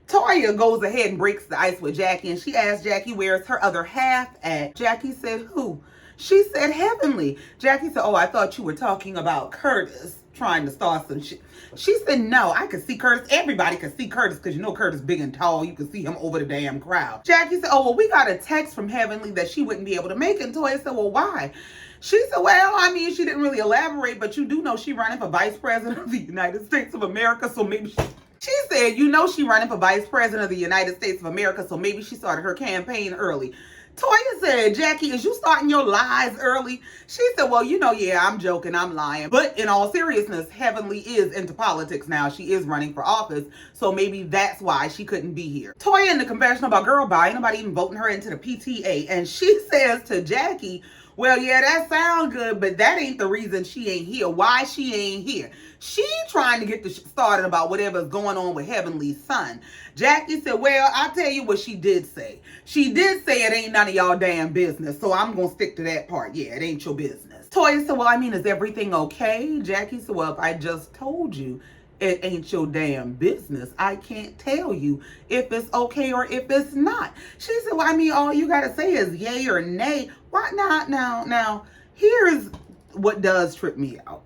Toya goes ahead and breaks the ice with Jackie, and she asks Jackie where's her other half at. Jackie said, who? She said, Heavenly. Jackie said, oh, I thought you were talking about Curtis trying to start some shit. She said, no, I could see Curtis. Everybody could see Curtis because you know Curtis big and tall. You could see him over the damn crowd. Jackie said, oh, well, we got a text from Heavenly that she wouldn't be able to make it. And Toya said, well, why? She said, well, I mean, she didn't really elaborate, but you do know she running for vice president of the United States of America, so maybe she said, you know she running for vice president of the United States of America, so maybe she started her campaign early. Toya said, Jackie, is you starting your lies early? She said, well, you know, yeah, I'm joking, I'm lying. But in all seriousness, Heavenly is into politics now. She is running for office, so maybe that's why she couldn't be here. Toya in the confessional about, girl, bye, nobody even voting her into the PTA. And she says to Jackie, well, yeah, that sounds good, but that ain't the reason she ain't here. Why she ain't here? She trying to get the started about whatever's going on with Heavenly's son. Jackie said, well, I'll tell you what she did say. She did say it ain't none of y'all damn business, so I'm going to stick to that part. Yeah, it ain't your business. Toya said, well, I mean, is everything okay? Jackie said, well, if I just told you it ain't your damn business, I can't tell you if it's okay or if it's not. She said, well, I mean, all you got to say is yay or nay. Why not? Now, here's what does trip me out.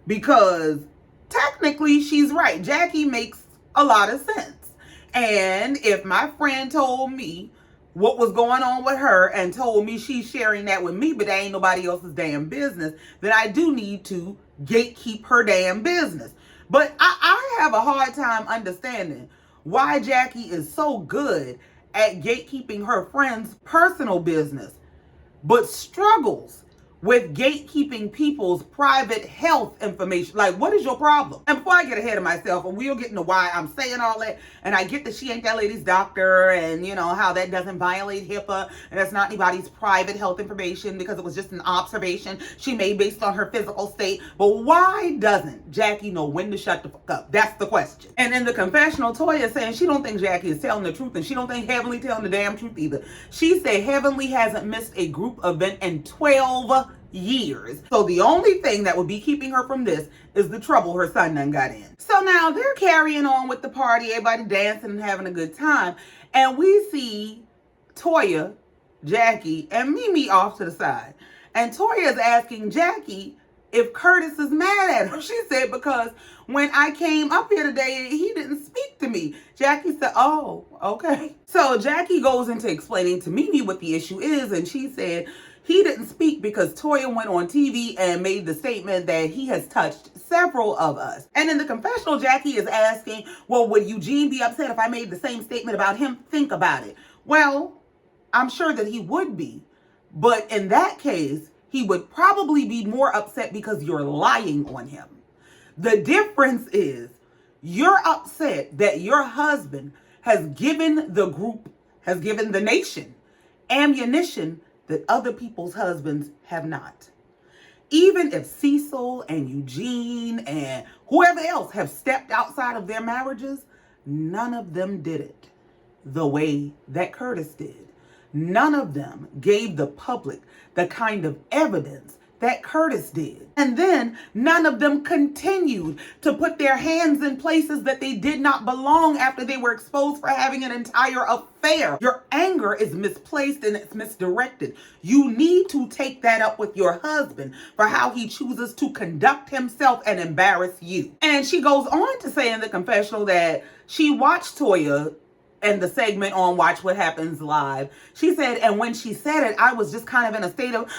Because technically she's right. Jackie makes a lot of sense. And if my friend told me what was going on with her and told me she's sharing that with me, but that ain't nobody else's damn business, then I do need to gatekeep her damn business. But I have a hard time understanding why Jackie is so good at gatekeeping her friend's personal business, but struggles with gatekeeping people's private health information. Like, what is your problem? And before I get ahead of myself, and we'll get into why I'm saying all that, and I get that she ain't that lady's doctor, and you know how that doesn't violate HIPAA, and that's not anybody's private health information because it was just an observation she made based on her physical state. But why doesn't Jackie know when to shut the fuck up? That's the question. And in the confessional, Toya is saying she don't think Jackie is telling the truth, and she don't think Heavenly telling the damn truth either. She said Heavenly hasn't missed a group event in 12 years. So the only thing that would be keeping her from this is the trouble her son done got in. So now they're carrying on with the party, everybody dancing and having a good time. And we see Toya, Jackie, and Mimi off to the side. And Toya is asking Jackie if Curtis is mad at her. She said, because when I came up here today, he didn't speak to me. Jackie said, oh, okay. So Jackie goes into explaining to Mimi what the issue is, and she said, he didn't speak because Toya went on TV and made the statement that he has touched several of us. And in the confessional, Jackie is asking, well, would Eugene be upset if I made the same statement about him? Think about it. Well, I'm sure that he would be. But in that case, he would probably be more upset because you're lying on him. The difference is you're upset that your husband has given the group, has given the nation ammunition that other people's husbands have not. Even if Cecil and Eugene and whoever else have stepped outside of their marriages, none of them did it the way that Curtis did. None of them gave the public the kind of evidence that Curtis did. And then none of them continued to put their hands in places that they did not belong after they were exposed for having an entire affair. Your anger is misplaced and it's misdirected. You need to take that up with your husband for how he chooses to conduct himself and embarrass you. And she goes on to say in the confessional that she watched Toya and the segment on Watch What Happens Live. She said, and when she said it, I was just kind of in a state of,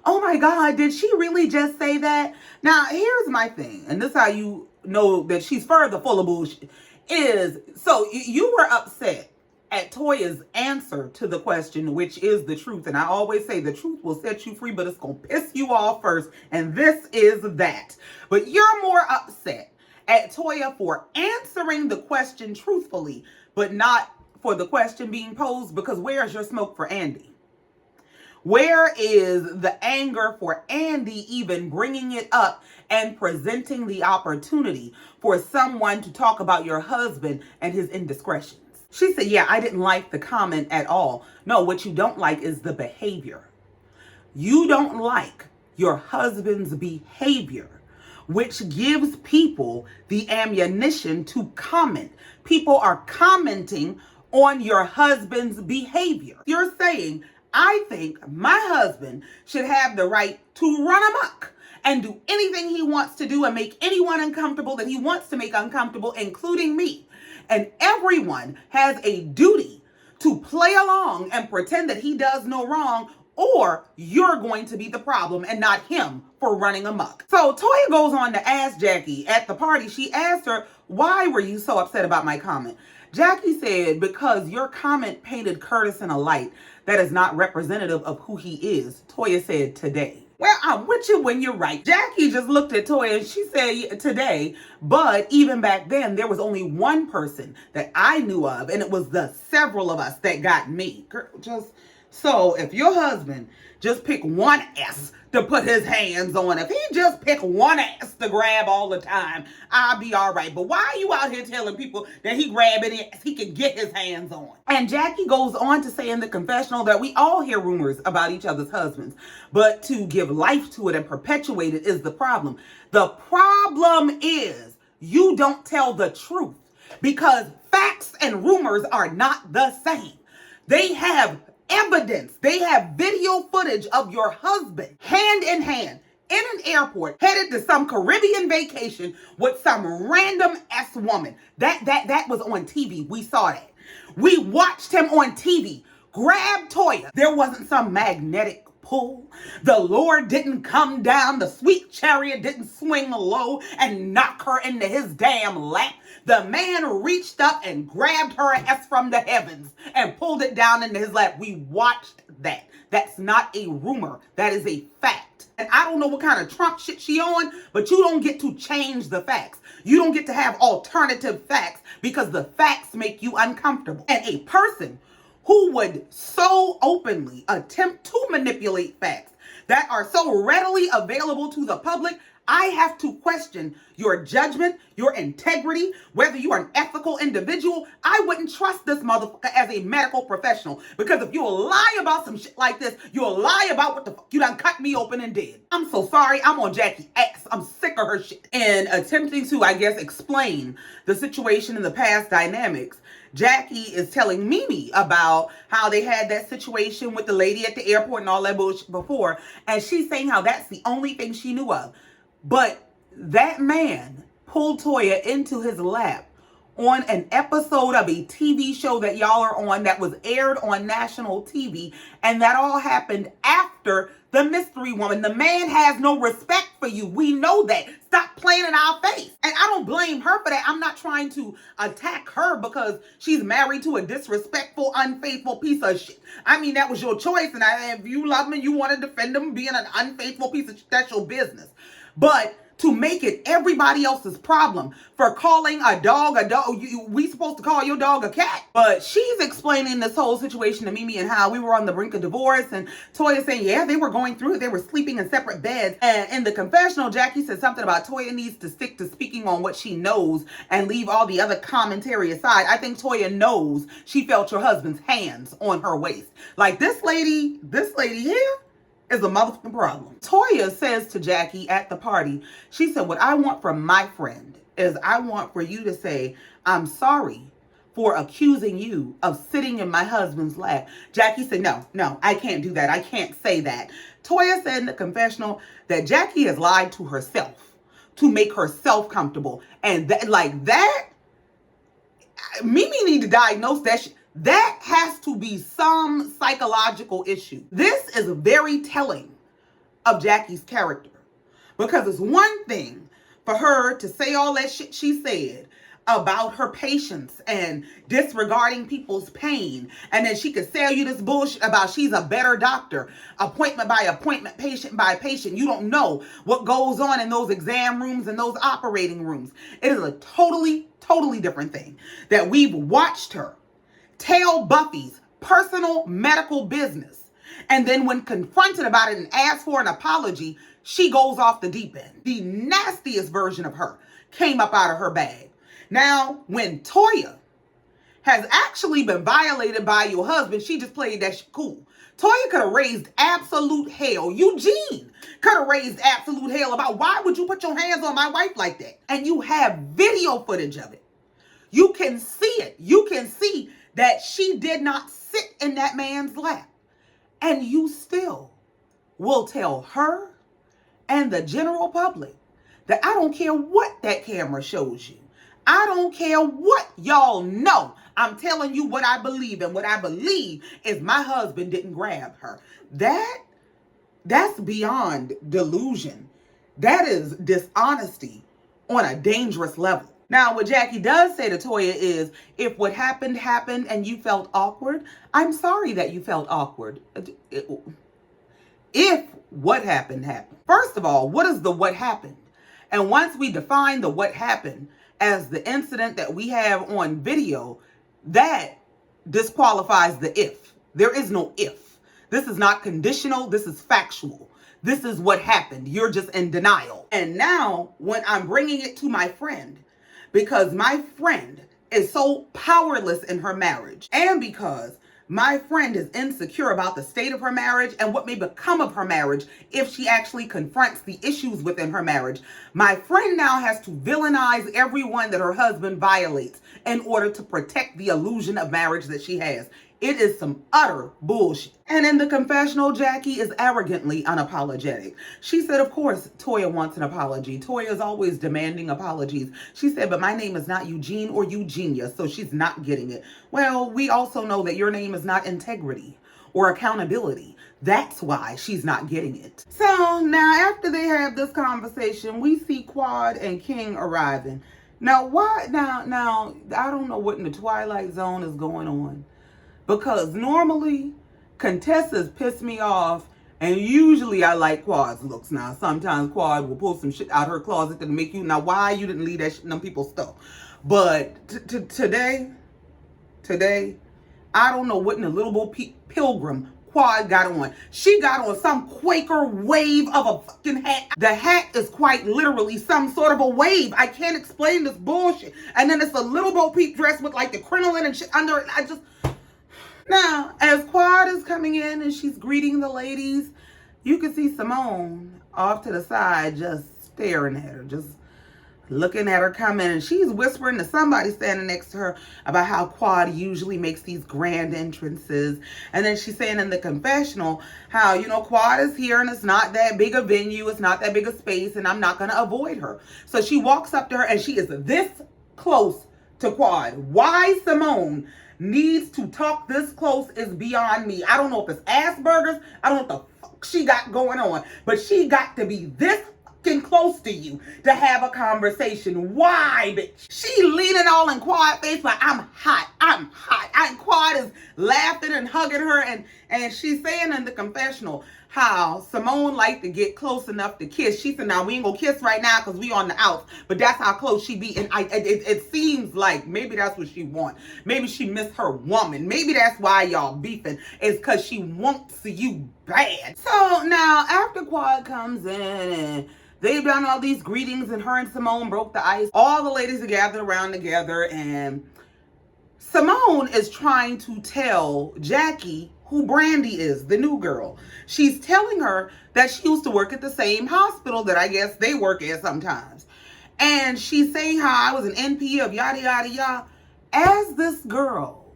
oh my God, did she really just say that? Now, here's my thing, and this is how you know that she's further full of bullshit, is, so you were upset at Toya's answer to the question, which is the truth. And I always say the truth will set you free, but it's going to piss you off first. And this is that. But you're more upset at Toya for answering the question truthfully, but not for the question being posed, because where's your smoke for Andy? Where is the anger for Andy even bringing it up and presenting the opportunity for someone to talk about your husband and his indiscretions? She said, yeah, I didn't like the comment at all. No, what you don't like is the behavior. You don't like your husband's behavior which gives people the ammunition to comment. People are commenting on your husband's behavior. You're saying, I think my husband should have the right to run amok and do anything he wants to do and make anyone uncomfortable that he wants to make uncomfortable, including me. And everyone has a duty to play along and pretend that he does no wrong, or you're going to be the problem and not him for running amok. So Toya goes on to ask Jackie at the party. She asked her, why were you so upset about my comment? Jackie said, because your comment painted Curtis in a light that is not representative of who he is. Toya said, today. Well, I'm with you when you're right. Jackie just looked at Toya and she said, today, but even back then, there was only one person that I knew of, and it was the several of us that got me. Girl, so if your husband just pick one ass to put his hands on, if he just pick one ass to grab all the time, I'll be all right. But why are you out here telling people that he grab any ass he can get his hands on? And Jackie goes on to say in the confessional that we all hear rumors about each other's husbands, but to give life to it and perpetuate it is the problem. The problem is you don't tell the truth, because facts and rumors are not the same. They have evidence. They have video footage of your husband hand in hand in an airport headed to some Caribbean vacation with some random ass woman. That was on TV. We saw that. We watched him on TV grab Toya. There wasn't some magnetic pull. The Lord didn't come down. The sweet chariot didn't swing low and knock her into his damn lap. The man reached up and grabbed her ass from the heavens and pulled it down into his lap. We watched that. That's not a rumor. That is a fact. And I don't know what kind of Trump shit she on, but you don't get to change the facts. You don't get to have alternative facts because the facts make you uncomfortable. And a person who would so openly attempt to manipulate facts that are so readily available to the public, I have to question your judgment, your integrity, whether you are an ethical individual. I wouldn't trust this motherfucker as a medical professional, because if you'll lie about some shit like this, you'll lie about what the fuck you done cut me open and did. I'm so sorry. I'm on Jackie's ass. I'm sick of her shit. And attempting to, I guess, explain the situation in the past dynamics, Jackie is telling Mimi about how they had that situation with the lady at the airport and all that bullshit before. And she's saying how that's the only thing she knew of. But that man pulled Toya into his lap on an episode of a TV show that y'all are on that was aired on national TV. And that all happened after the mystery woman. The man has no respect for you. We know that. Stop playing in our face. And I don't blame her for that. I'm not trying to attack her because she's married to a disrespectful, unfaithful piece of shit. I mean, that was your choice. And if you love him and you want to defend him being an unfaithful piece of shit, that's your business. But to make it everybody else's problem for calling a dog, we supposed to call your dog a cat. But she's explaining this whole situation to Mimi and how we were on the brink of divorce. And Toya saying, yeah, they were going through it. They were sleeping in separate beds. And in the confessional, Jackie said something about Toya needs to stick to speaking on what she knows and leave all the other commentary aside. I think Toya knows she felt your husband's hands on her waist. Like this lady here is a motherfucking problem. Toya says to Jackie at the party, she said, what I want from my friend is I want for you to say, I'm sorry for accusing you of sitting in my husband's lap. Jackie said, no, I can't do that. I can't say that. Toya said in the confessional that Jackie has lied to herself to make herself comfortable. And that, Mimi need to diagnose that shit. That has to be some psychological issue. This is very telling of Jackie's character, because it's one thing for her to say all that shit she said about her patients and disregarding people's pain, and then she could sell you this bullshit about she's a better doctor, appointment by appointment, patient by patient. You don't know what goes on in those exam rooms and those operating rooms. It is a totally different thing that we've watched her tell Buffy's personal medical business. And then when confronted about it and asked for an apology, she goes off the deep end. The nastiest version of her came up out of her bag. Now, when Toya has actually been violated by your husband, she just played that shit cool. Toya could have raised absolute hell. Eugene could have raised absolute hell about why would you put your hands on my wife like that? And you have video footage of it. You can see it. You can see that she did not sit in that man's lap. And you still will tell her and the general public that I don't care what that camera shows you. I don't care what y'all know. I'm telling you what I believe, and what I believe is my husband didn't grab her. That's beyond delusion. That is dishonesty on a dangerous level. Now, what Jackie does say to Toya is, if what happened happened and you felt awkward, I'm sorry that you felt awkward. If what happened happened. First of all, what is the what happened? And once we define the what happened as the incident that we have on video, that disqualifies the if. There is no if. This is not conditional. This is factual. This is what happened. You're just in denial. And now when I'm bringing it to my friend, because my friend is so powerless in her marriage, and because my friend is insecure about the state of her marriage and what may become of her marriage if she actually confronts the issues within her marriage, my friend now has to villainize everyone that her husband violates in order to protect the illusion of marriage that she has. It is some utter bullshit. And in the confessional, Jackie is arrogantly unapologetic. She said, of course, Toya wants an apology. Toya is always demanding apologies. She said, but my name is not Eugene or Eugenia, so she's not getting it. Well, we also know that your name is not integrity or accountability. That's why she's not getting it. So now after they have this conversation, we see Quad and King arriving. Now, why? Now, I don't know what in the Twilight Zone is going on. Because normally, Contessa's piss me off, and usually I like Quad's looks. Now, sometimes Quad will pull some shit out her closet to make you, now why you didn't leave that shit in them people's stuff. But today, I don't know what in the little Bo Pilgrim Quad got on. She got on some Quaker wave of a fucking hat. The hat is quite literally some sort of a wave. I can't explain this bullshit. And then it's a little Bo Peep dress with like the crinoline and shit under it. Now, as Quad is coming in and she's greeting the ladies, you can see Simone off to the side just staring at her, just looking at her coming. And she's whispering to somebody standing next to her about how Quad usually makes these grand entrances. And then she's saying in the confessional how, you know, Quad is here and it's not that big a venue, it's not that big a space, and I'm not going to avoid her. So she walks up to her and she is this close to Quad. Why Simone needs to talk this close is beyond me. I don't know if it's Asperger's. I don't know what the fuck she got going on. But she got to be this fucking close to you to have a conversation. Why, bitch? She leaning all in Quad face like, I'm hot. And Quad is laughing and hugging her. And she's saying in the confessional how Simone liked to get close enough to kiss. She said, now we ain't gonna kiss right now because we on the outs, but that's how close she be. And it seems like maybe that's what she want. Maybe she missed her woman. Maybe that's why y'all beefing, is because she wants you bad. So now after Quad comes in and they've done all these greetings and her and Simone broke the ice, all the ladies are gathered around together and Simone is trying to tell Jackie who Brandy is, the new girl. She's telling her that she used to work at the same hospital that I guess they work at sometimes. And she's saying how I was an NP of yada, yada, yada. As this girl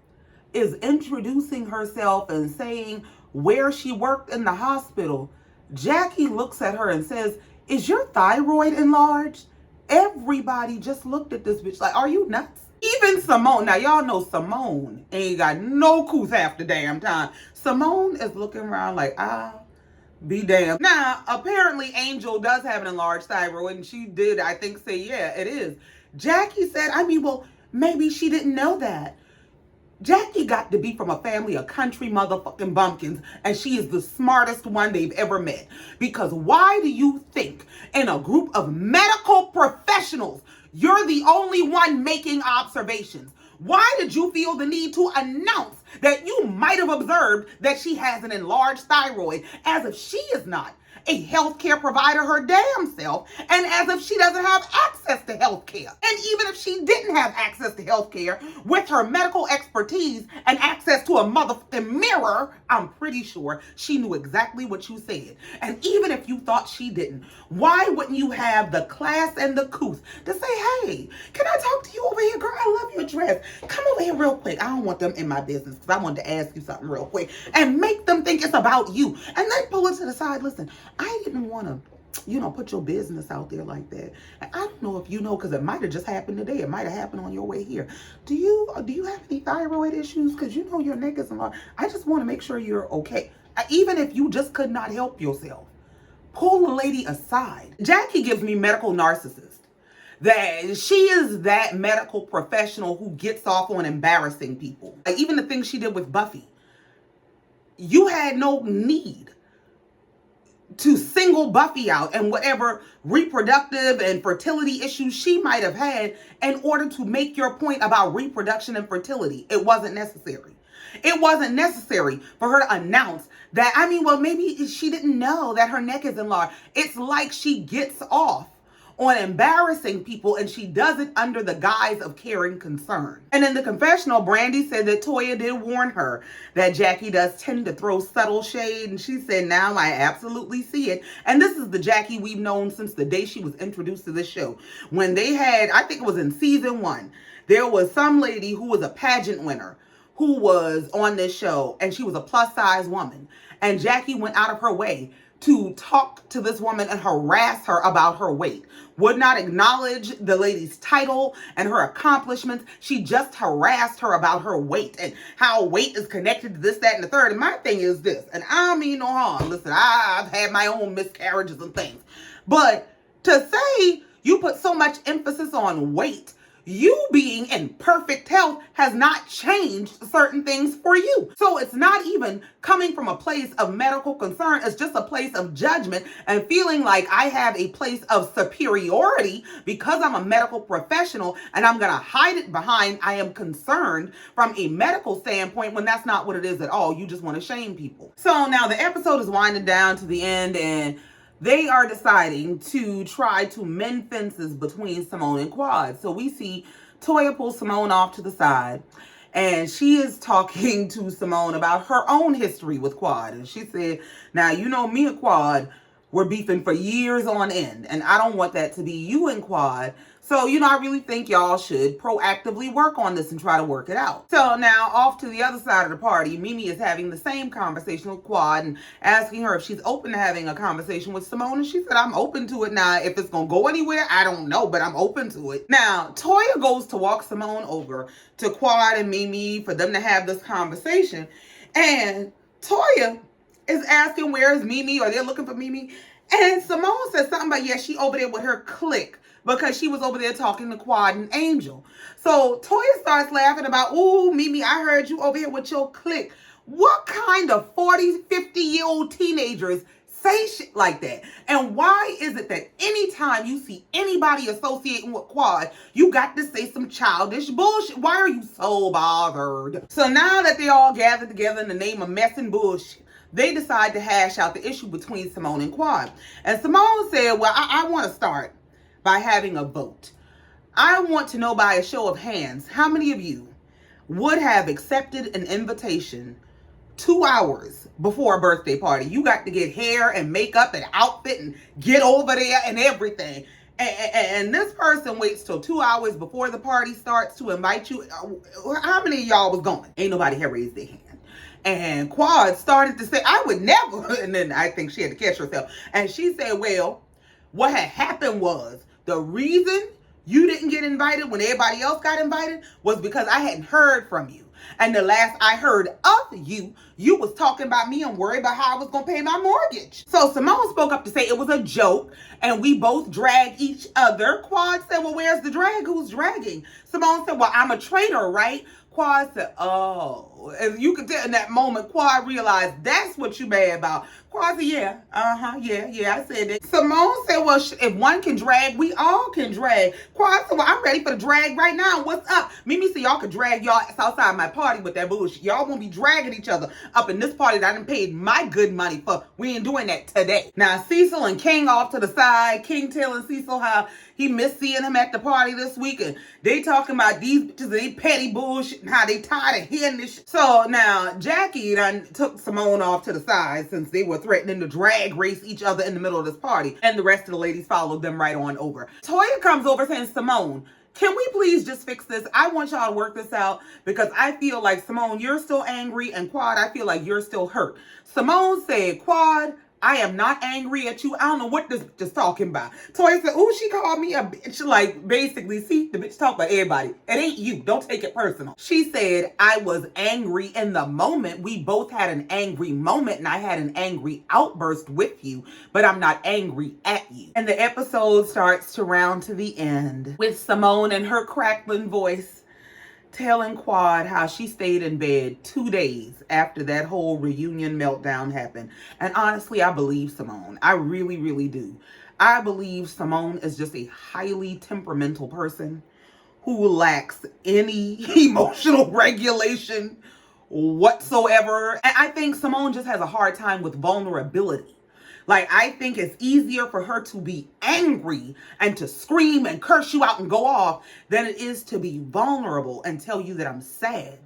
is introducing herself and saying where she worked in the hospital, Jackie looks at her and says, is your thyroid enlarged? Everybody just looked at this bitch like, are you nuts? Even Simone, now y'all know Simone ain't got no couth half the damn time. Simone is looking around like, be damned. Now, apparently Angel does have an enlarged thyroid, and she did, I think, say, yeah, it is. Jackie said, well, maybe she didn't know that. Jackie got to be from a family of country motherfucking bumpkins, and she is the smartest one they've ever met. Because why do you think in a group of medical professionals, you're the only one making observations? Why did you feel the need to announce that you might have observed that she has an enlarged thyroid, as if she is not a healthcare provider her damn self, and as if she doesn't have access access to health care. And even if she didn't have access to health care, with her medical expertise and access to a motherfucking mirror, I'm pretty sure she knew exactly what you said. And even if you thought she didn't, why wouldn't you have the class and the couth to say, hey, can I talk to you over here, girl? I love your dress. Come over here real quick. I don't want them in my business because I wanted to ask you something real quick, and make them think it's about you. And they pull it to the side. Listen, I didn't want to put your business out there like that. And I don't know if you know, because it might have just happened today. It might have happened on your way here. Do you have any thyroid issues? Because your neck is enlarged. I just want to make sure you're okay. Even if you just could not help yourself, pull the lady aside. Jackie gives me medical narcissist. That she is that medical professional who gets off on embarrassing people. Like even the things she did with Buffy. You had no need to single Buffy out and whatever reproductive and fertility issues she might have had in order to make your point about reproduction and fertility. It wasn't necessary. It wasn't necessary for her to announce that, maybe she didn't know that her neck is enlarged. It's like she gets off on embarrassing people, and she does it under the guise of caring concern. And in the confessional, Brandy said that Toya did warn her that Jackie does tend to throw subtle shade, and she said, now I absolutely see it. And this is the Jackie we've known since the day she was introduced to this show. When they had, I think it was in season 1, there was some lady who was a pageant winner who was on this show, and she was a plus size woman. And Jackie went out of her way to talk to this woman and harass her about her weight. Would not acknowledge the lady's title and her accomplishments. She just harassed her about her weight and how weight is connected to this, that, and the third. And my thing is this, and I don't mean no harm. Listen, I've had my own miscarriages and things. But to say you put so much emphasis on weight, you being in perfect health has not changed certain things for you. So it's not even coming from a place of medical concern. It's just a place of judgment and feeling like I have a place of superiority because I'm a medical professional, and I'm going to hide it behind I am concerned from a medical standpoint, when that's not what it is at all. You just want to shame people. So now the episode is winding down to the end, and they are deciding to try to mend fences between Simone and Quad. So we see Toya pull Simone off to the side, and she is talking to Simone about her own history with Quad. And she said, now, me and Quad were beefing for years on end, and I don't want that to be you and Quad. So, I really think y'all should proactively work on this and try to work it out. So now off to the other side of the party, Mimi is having the same conversation with Quad and asking her if she's open to having a conversation with Simone. And she said, I'm open to it. Now, if it's going to go anywhere, I don't know, but I'm open to it. Now, Toya goes to walk Simone over to Quad and Mimi for them to have this conversation. And Toya is asking, where is Mimi? Or they're looking for Mimi. And Simone says something about, yeah, she over there with her clique, because she was over there talking to Quad and Angel. So Toya starts laughing about, ooh, Mimi, I heard you over here with your clique. What kind of 40, 50-year-old teenagers say shit like that? And why is it that anytime you see anybody associating with Quad, you got to say some childish bullshit? Why are you so bothered? So now that they all gathered together in the name of mess and bullshit, they decide to hash out the issue between Simone and Quad. And Simone said, well, I want to start by having a vote. I want to know by a show of hands, how many of you would have accepted an invitation 2 hours before a birthday party? You got to get hair and makeup and outfit and get over there and everything. And this person waits till 2 hours before the party starts to invite you. How many of y'all was going? Ain't nobody here raised their hand. And Quad started to say, I would never. And then I think she had to catch herself. And she said, well, what had happened was, the reason you didn't get invited when everybody else got invited was because I hadn't heard from you. And the last I heard of you, you was talking about me and worried about how I was going to pay my mortgage. So Simone spoke up to say it was a joke, and we both drag each other. Quad said, well, where's the drag? Who's dragging? Simone said, well, I'm a traitor, right? Quad said, oh. And you could tell in that moment, Quad realized that's what you mad about. Quad said, yeah, yeah, I said it. Simone said, well, if one can drag, we all can drag. Quad said, well, I'm ready for the drag right now. What's up? Mimi said, y'all could drag y'all outside my party with that bullshit. Y'all won't be dragging each other up in this party that I done paid my good money for. We ain't doing that today. Now, Cecil and King off to the side. King telling Cecil how he missed seeing him at the party this week. And they talking about these bitches, they petty bullshit and how they tired of hearing this shit. So now Jackie done took Simone off to the side since they were threatening to drag race each other in the middle of this party. And the rest of the ladies followed them right on over. Toya comes over saying, Simone, can we please just fix this? I want y'all to work this out because I feel like, Simone, you're still angry, and Quad, I feel like you're still hurt. Simone said, Quad, I am not angry at you. I don't know what this bitch is talking about. Toya said, ooh, she called me a bitch. Like, basically, see, the bitch talk about everybody. It ain't you. Don't take it personal. She said, I was angry in the moment. We both had an angry moment, and I had an angry outburst with you, but I'm not angry at you. And the episode starts to round to the end with Simone and her crackling voice telling Quad how she stayed in bed 2 days after that whole reunion meltdown happened. And honestly, I believe Simone. I really, really do. I believe Simone is just a highly temperamental person who lacks any emotional regulation whatsoever. And I think Simone just has a hard time with vulnerability. Like, I think it's easier for her to be angry and to scream and curse you out and go off than it is to be vulnerable and tell you that I'm sad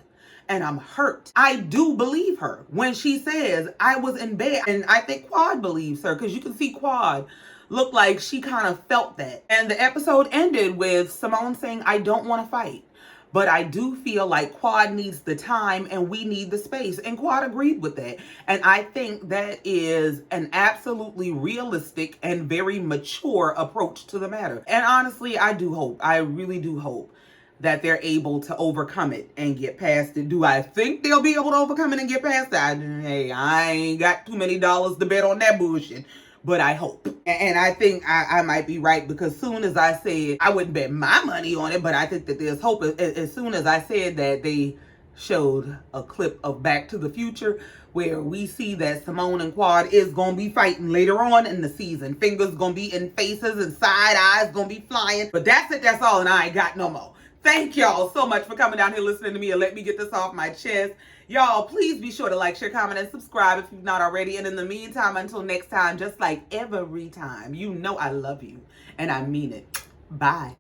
and I'm hurt. I do believe her when she says I was in bed. And I think Quad believes her because you can see Quad look like she kind of felt that. And the episode ended with Simone saying, I don't want to fight. But I do feel like Quad needs the time and we need the space. And Quad agreed with that. And I think that is an absolutely realistic and very mature approach to the matter. And honestly, I do hope, I really do hope that they're able to overcome it and get past it. Do I think they'll be able to overcome it and get past it? Hey, I ain't got too many dollars to bet on that bullshit. But I hope. And I think I might be right because soon as I said, I wouldn't bet my money on it, but I think that there's hope. As soon as I said that, they showed a clip of Back to the Future where we see that Simone and Quad is going to be fighting later on in the season. Fingers going to be in faces and side eyes going to be flying. But that's it. That's all. And I ain't got no more. Thank y'all so much for coming down here listening to me and let me get this off my chest. Y'all, please be sure to like, share, comment, and subscribe if you've not already. And in the meantime, until next time, just like every time, you know I love you. And I mean it. Bye.